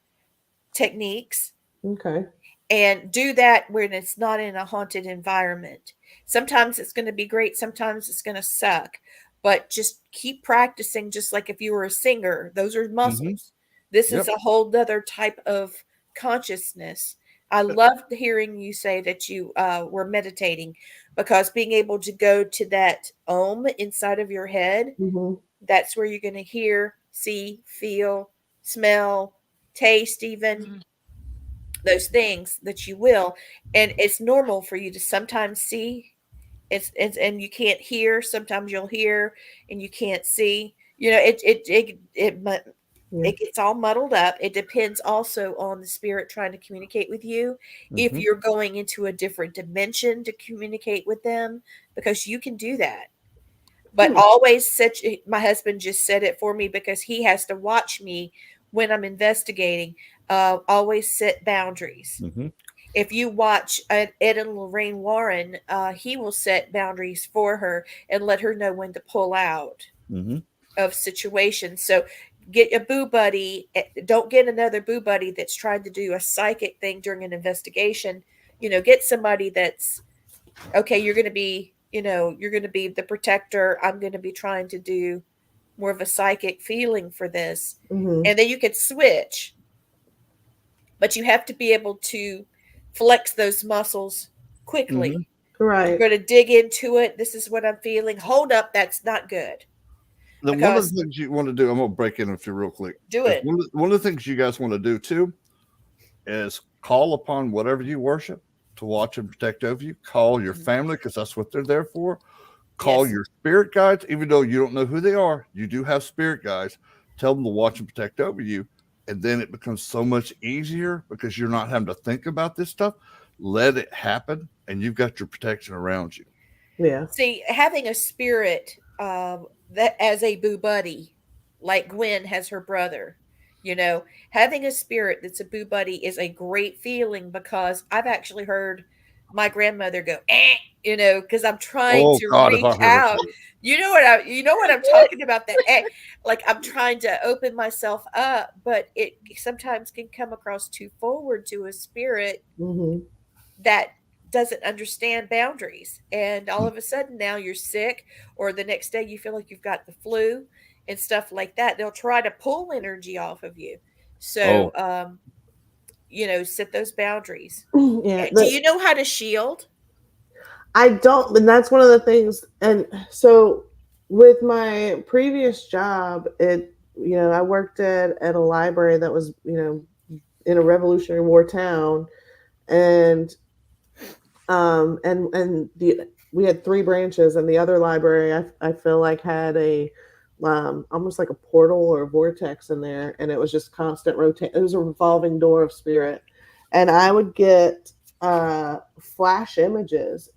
techniques Okay. and do that when it's not in a haunted environment. Sometimes it's going to be great, sometimes it's going to suck, but just keep practicing. Just like if you were a singer, those are Mm-hmm. muscles. This is Yep. a whole other type of consciousness. I loved hearing you say that you were meditating, because being able to go to that ohm inside of your head, Mm-hmm. that's where you're going to hear, see, feel, smell, taste, even Mhm. those things that you will. And it's normal for you to sometimes see, it's and you can't hear. Sometimes you'll hear and you can't see. Yeah. It gets all muddled up. It depends also on the spirit trying to communicate with you. If Mm-hmm. you're going into a different dimension to communicate with them, because you can do that. But Hmm. always such my husband just said it for me, because he has to watch me when I'm investigating. Always set boundaries. Mm-hmm. If you watch Ed and Lorraine Warren, he will set boundaries for her and let her know when to pull out Mm-hmm. of situations. So get a boo buddy. Don't get another boo buddy that's trying to do a psychic thing during an investigation. Get somebody that's okay. You're going to be, you're going to be the protector. I'm going to be trying to do more of a psychic feeling for this. Mm-hmm. And then you could switch, but you have to be able to flex those muscles quickly. Mm-hmm. You're Right. going to dig into it. This is what I'm feeling. Hold up, that's not good. Then one of Because the things you want to do, I'm gonna break in with you real quick. do Is it. one of the things you guys want to do too is call upon whatever you worship to watch and protect over you. Call your family, because that's what they're there for. Call Yes. your spirit guides, even though you don't know who they are. You do have spirit guides. Tell them to watch and protect over you, and then it becomes so much easier because you're not having to think about this stuff. Let it happen, and you've got your protection around you. Yeah. See, having a spirit that as a boo buddy, like Gwen has her brother, having a spirit that's a boo buddy is a great feeling, because I've actually heard my grandmother go, because I'm trying Oh to God, if I reach heard her say out. You know what I'm talking about, that like I'm trying to open myself up, but it sometimes can come across too forward to a spirit Mm-hmm. that doesn't understand boundaries. And all of a sudden now you're sick, or the next day you feel like you've got the flu and stuff like that. They'll try to pull energy off of you. So, oh, set those boundaries. Yeah. Do you know how to shield? I don't, and that's one of the things. And so, with my previous job, I worked at a library that was, in a Revolutionary War town, and we had three branches, and the other library I feel like had a almost like a portal or a vortex in there, and it was just constant rotate. It was a revolving door of spirit, and I would get flash images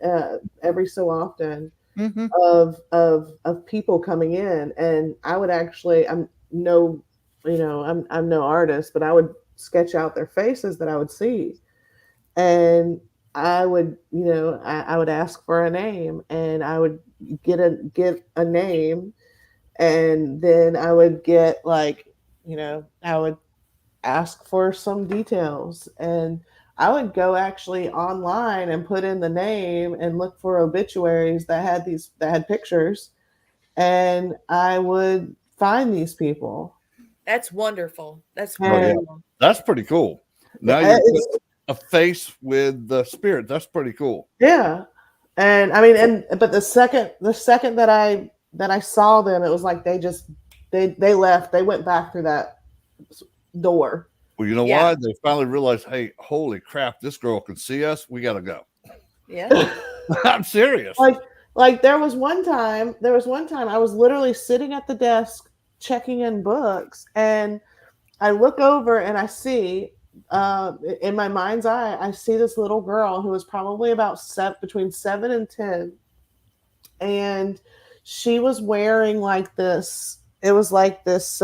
every so often mm-hmm. of people coming in, and I would actually I'm no artist, but I would sketch out their faces that I would see, and I would, I would ask for a name, and I would get a name, and then I would get like, I would ask for some details, and I would go actually online and put in the name and look for obituaries that had pictures, and I would find these people. That's wonderful. That's Oh yeah, wonderful. that's pretty cool. Now you're putting It's, a face with the spirit. That's pretty cool. yeah. And I mean, but the second that I saw them, it was like they left. They went back through that door. Well, you know Yeah. why? They finally realized, hey, holy crap, this girl can see us. We got to go. Yeah. I'm serious. Like there was one time I was literally sitting at the desk checking in books, and I look over and I see, in my mind's eye, I see this little girl who was probably about between 7 and 10, and she was wearing like this. It was like this,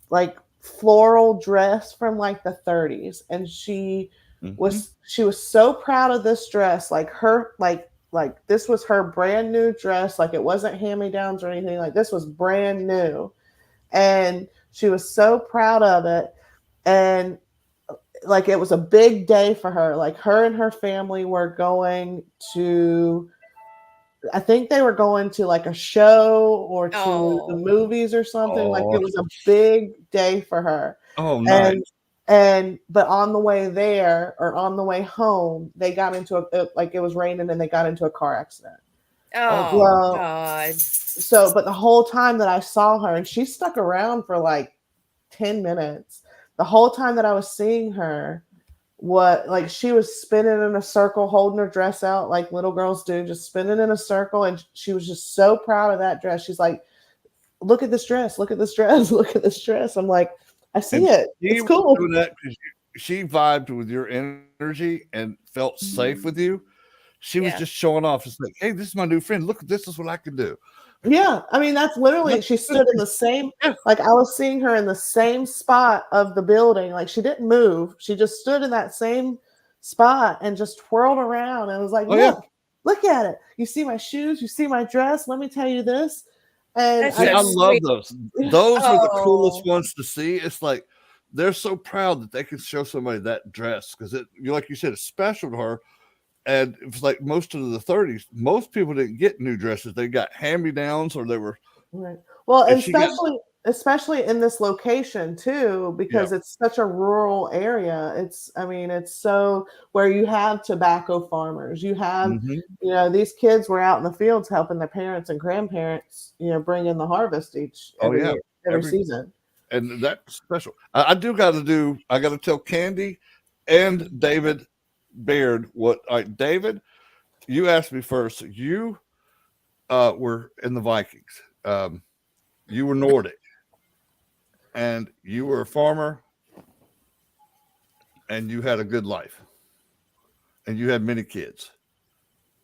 like floral dress from like the 30s, and Mhm. she was so proud of this dress, like her, like like this was her brand new dress. Like it wasn't hand-me-downs or anything. Like this was brand new. And she was so proud of it. And like it was a big day for her. Like her and her family were going to, I think they were going to like a show or to the Oh, movies or something. Like Oh, it was a big day for her. oh, nice. And on the way there or on the way home, they got into like it was raining and they got into a car accident. oh Well, God. so but the whole time that I saw her, and she stuck around for like 10 minutes. The whole time that I was seeing her, what like she was spinning in a circle, holding her dress out like little girls do, just spinning in a circle, and she was just so proud of that dress. She's like, look at this dress, look at this dress, look at this dress. I'm like, I see And it. she It's was cool. doing that because she vibed with your energy and felt safe with you. She was Yeah. just showing off. It's like, hey, this is my new friend. Look, this is what I can do. Yeah, I mean that's literally That's she good stood in thing. the same, Yeah. like I was seeing her in the same spot of the building. Like she didn't move. She just stood in that same spot and just twirled around and was like, Oh yeah. look at it. You see my shoes, you see my dress. Let me tell you this. And That's See, so I love sweet. those. Those are the coolest Oh, ones to see. It's like they're so proud that they can show somebody that dress because you like you said, it's special to her. And it's like most of the 30s, most people didn't get new dresses. They got hand-me-downs or they were, right. Well, and and she got, especially in this location too, yeah. because it's such a rural area. It's I mean, it's so where you have tobacco farmers, you have, Mhm. you know, these kids were out in the fields helping their parents and grandparents, you know, bring in the harvest Oh every yeah. year, every season. And that's special. I got to tell Candy and David Baird what, all right, David, you asked me first. You were in the Vikings. You were Nordic and you were a farmer and you had a good life and you had many kids.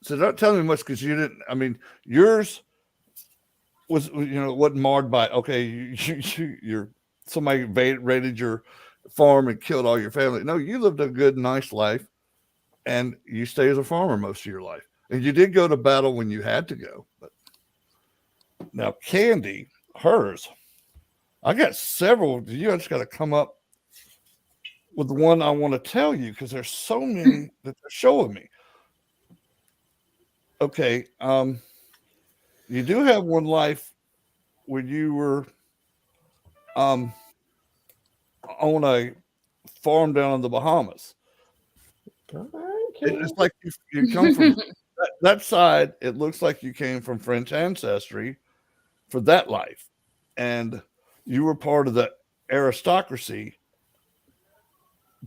So don't tell me much because you didn't. I mean, yours was, wasn't marred by, okay, you're somebody raided your farm and killed all your family. No, you lived a good, nice life and you stay as a farmer most of your life. And you did go to battle when you had to go. But now, Candy, hers, I got several. You just got to come up with the one I want to tell you because there's so many that they're showing me. Okay, you do have one life when you were um, on a farm down in the Bahamas. All right, It's Ken. like you come from that side. It looks like you came from French ancestry for that life, and you were part of the aristocracy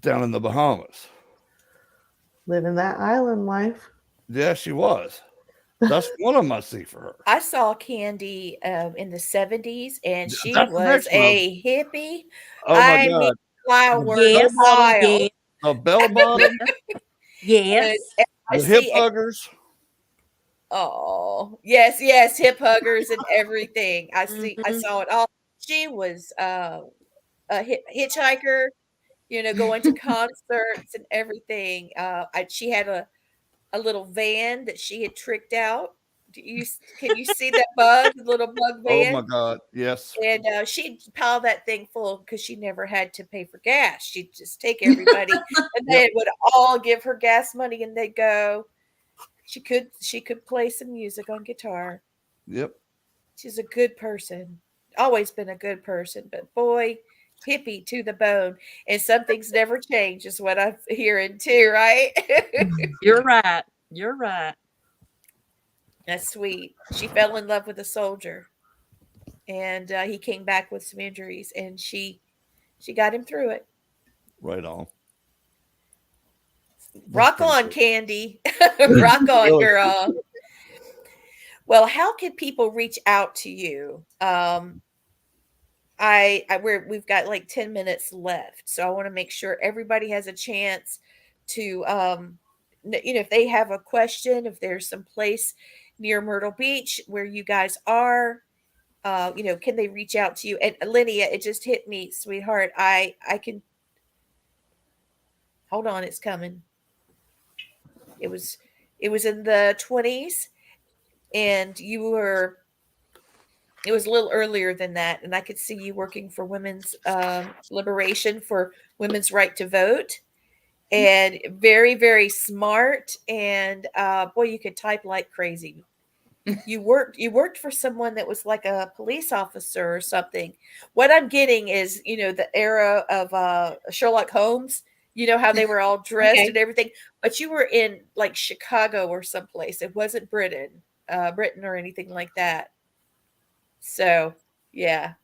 down in the Bahamas. Living that island life. Yeah, she was. That's one of my see for her. I saw Candy in the 70s, and she That's the was next one. a hippie. Oh my I mean, God. The flower bell Yes, bottom, style. yes, the bell bottom, And yes. I the hip see. huggers. Oh, yes, yes, hip huggers and everything. I Mhm. saw it all. She was a hitchhiker, going to concerts and everything. She had a little van that she had tricked out. Can you see that bug, the little bug Oh my van? God. Yes. And she'd pile that thing full because she never had to pay for gas. She'd just take everybody, and Yep. they would all give her gas money, and they'd go. She could play some music on guitar. Yep. She's a good person. Always been a good person, but boy, hippie to the bone. And some things never change, is what I'm hearing too, right? You're right. You're right. That's sweet. She fell in love with a soldier, and he came back with some injuries, and she got him through it. Right on. That's Rock pretty on, cool. Candy. Rock on, Really. girl. Well, how can people reach out to you? We've got like 10 minutes left, so I want to make sure everybody has a chance to if they have a question, if there's some place near Myrtle Beach where you guys are, can they reach out to you? And Linnea, it just hit me, sweetheart. I can hold on, it's coming. It was It was in the 20s, and it was a little earlier than that, and I could see you working for women's liberation, for women's right to vote, and very, very smart. And boy, you could type like crazy. You worked for someone that was like a police officer or something. What I'm getting is, the era of Sherlock Holmes. You know how they were all dressed Okay. and everything, but you were in like Chicago or someplace. It wasn't Britain or anything like that. So yeah,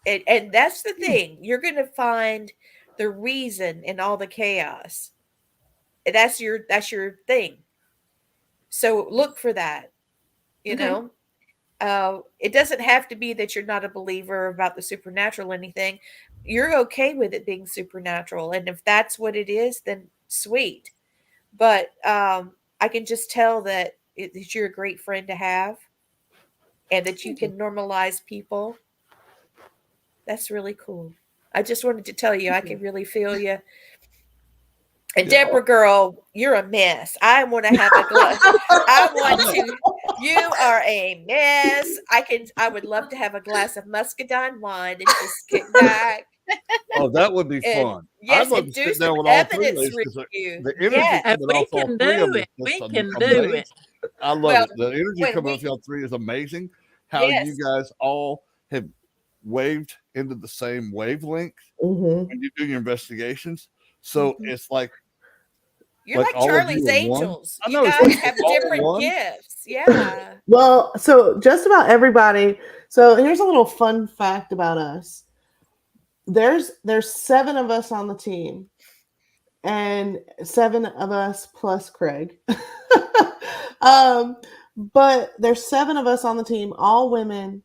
and that's the thing. You're going to find the reason in all the chaos. That's your thing. So look for that. You Okay. know, it doesn't have to be that you're not a believer about the supernatural or anything. You're okay with it being supernatural, and if that's what it is, then sweet. But I can just tell that you're a great friend to have, and that you can normalize people. That's really cool. I just wanted to tell you, I can really feel you. And Yeah. Deborah, girl, you're a mess. I want to have a glass. I want to. You are a mess. I would love to have a glass of muscadine wine and just kick back Oh, that would be and fun. yes, I'd love and to do sit some down with all three of evidence these because review. the energy Yes. coming We off all can three of do them it. is We just can do amazing. it. I love Well, it. The energy when coming we off y'all three is amazing. How you yes. guys all have waved into the same wavelength Mhm. when you do your investigations. So Mhm. it's like You're like all of you Charlie's are one. Angels. I You know it's guys like have all different one. gifts. Yeah. Well, so just about everybody. So here's a little fun fact about us. There's 7 of us on the team, and 7 of us plus Craig. um, but there's 7 of us on the team, all women.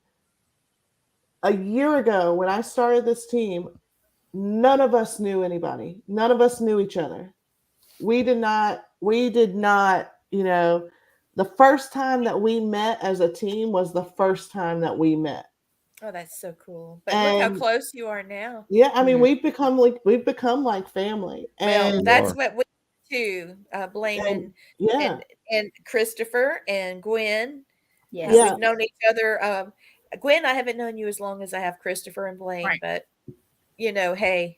A year ago, when I started this team, none of us knew anybody. None of us knew each other. We did not, the first time that we met as a team was the first time that we met. Oh, that's so cool. But look how And close you are now. yeah, I mean, Mhm. we've become like family. Well, And You that's are. what we do, and blaming yeah, and Christopher and Gwen. Yes. yeah. We've known each other. Gwen, I haven't known you as long as I have Christopher and Blaine, Right. but hey,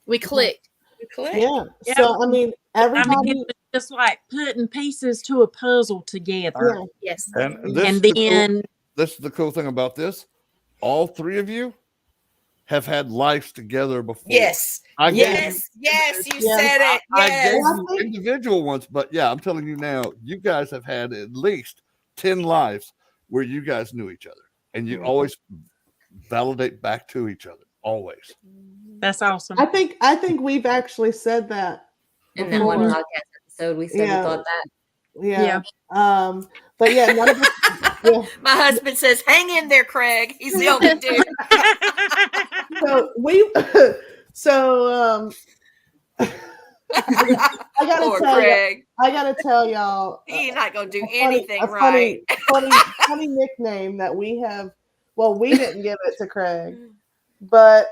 We clicked. we click. Yeah. Yeah. So I mean, I mean, everybody, it's just like putting pieces to a puzzle together. yeah. Yes. And Mhm. this is And the cool then, this is the cool thing about this. All 3 of you have had lives together before. Yes. I gave you Yes. Yes. You Yes. said it. I gave Yes. Well, you I think individual ones, but yeah, I'm telling you now, you guys have had at least 10 lives where you guys knew each other, and you always validate back to each other. Always. that's awesome. I think we've actually said that In that one before. podcast episode, we said we Yeah. thought that. Yeah. But yeah, none of us. Yeah. My husband says, "Hang in there, Craig." He's the only dude. So we. So I gotta Poor tell you. Craig. I gotta tell y'all He's not gonna do a funny, anything a right. funny nickname that we have. Well, we didn't give it to Craig, but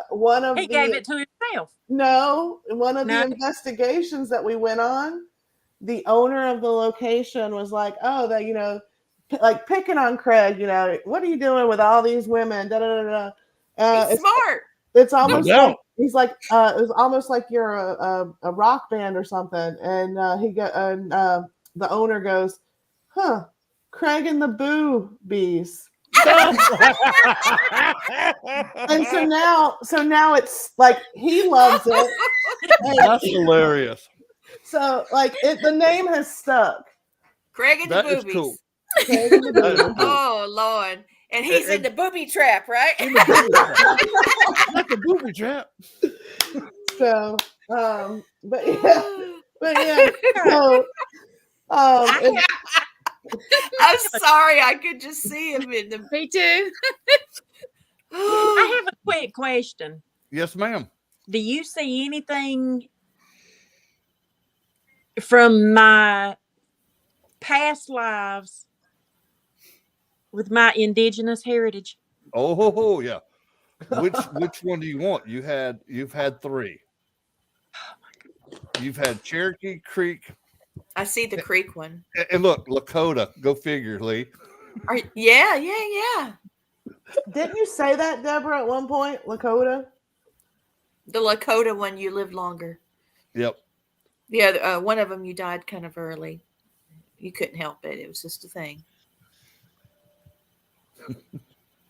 one of He gave the it to himself. one of the No. investigations that we went on, the owner of the location was like, "Oh, that like picking on Craig. What are you doing with all these women?" Da da da da. He's It's smart. it's No almost doubt. like he's like it's almost like you're a rock band or something. And the owner goes, "Huh, Craig and the Boo Bees." And so now it's like he loves it. And That's hilarious. so like the name has stuck. Craig and the That is boobies. cool. Craig and the That is Boo. cool. Oh Lord. And he's in And- the booby trap, right? In the booby trap. Like a booby trap. So but yeah, so I I'm sorry, I could just see him in the Me too. have a quick question. Yes, ma'am. Do you see anything from my past lives with my indigenous heritage? Oh, yeah. Which one do you want? You've had 3. You've had Cherokee Creek I see the creek one. And look, Lakota, go figure, Lee. Yeah. Didn't you say that, Deborah, at one point? Lakota? The Lakota one, you lived longer. Yep. Yeah, one of them you died kind of early. You couldn't help it. It was just a thing.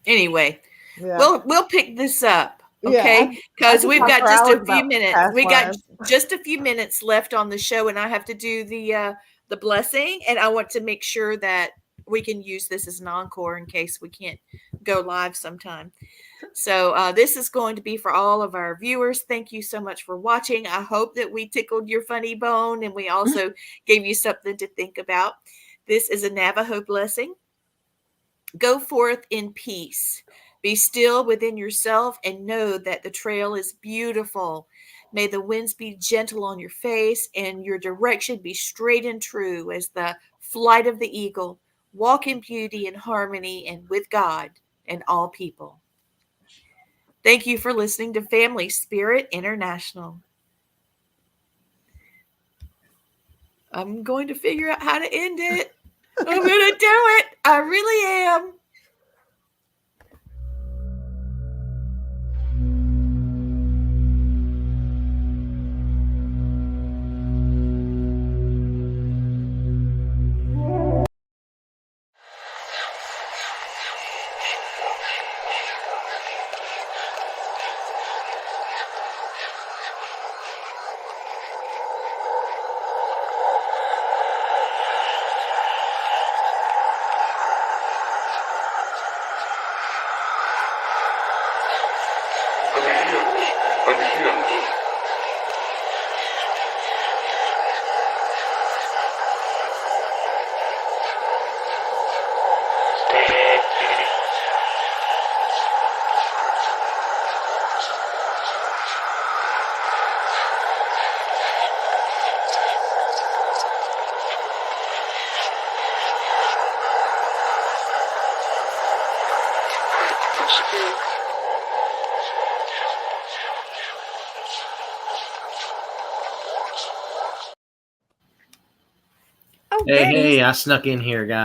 Anyway, Yeah. we'll pick this up, Yeah, okay? Because could we've talk got for just hours a few about minutes. past We got lives. just a few minutes left on the show, and I have to do the blessing, and I want to make sure that we can use this as an encore in case we can't go live sometime. So this is going to be for all of our viewers. Thank you so much for watching. I hope that we tickled your funny bone and we also gave you something to think about. This is a Navajo blessing. Go forth in peace. Be still within yourself and know that the trail is beautiful. May the winds be gentle on your face and your direction be straight and true as the flight of the eagle. Walk in beauty and harmony and with God and all people. Thank you for listening to Family Spirit International. I'm going to figure out how to end it. I'm going to do it. I really am. Hey, I snuck in here, guys.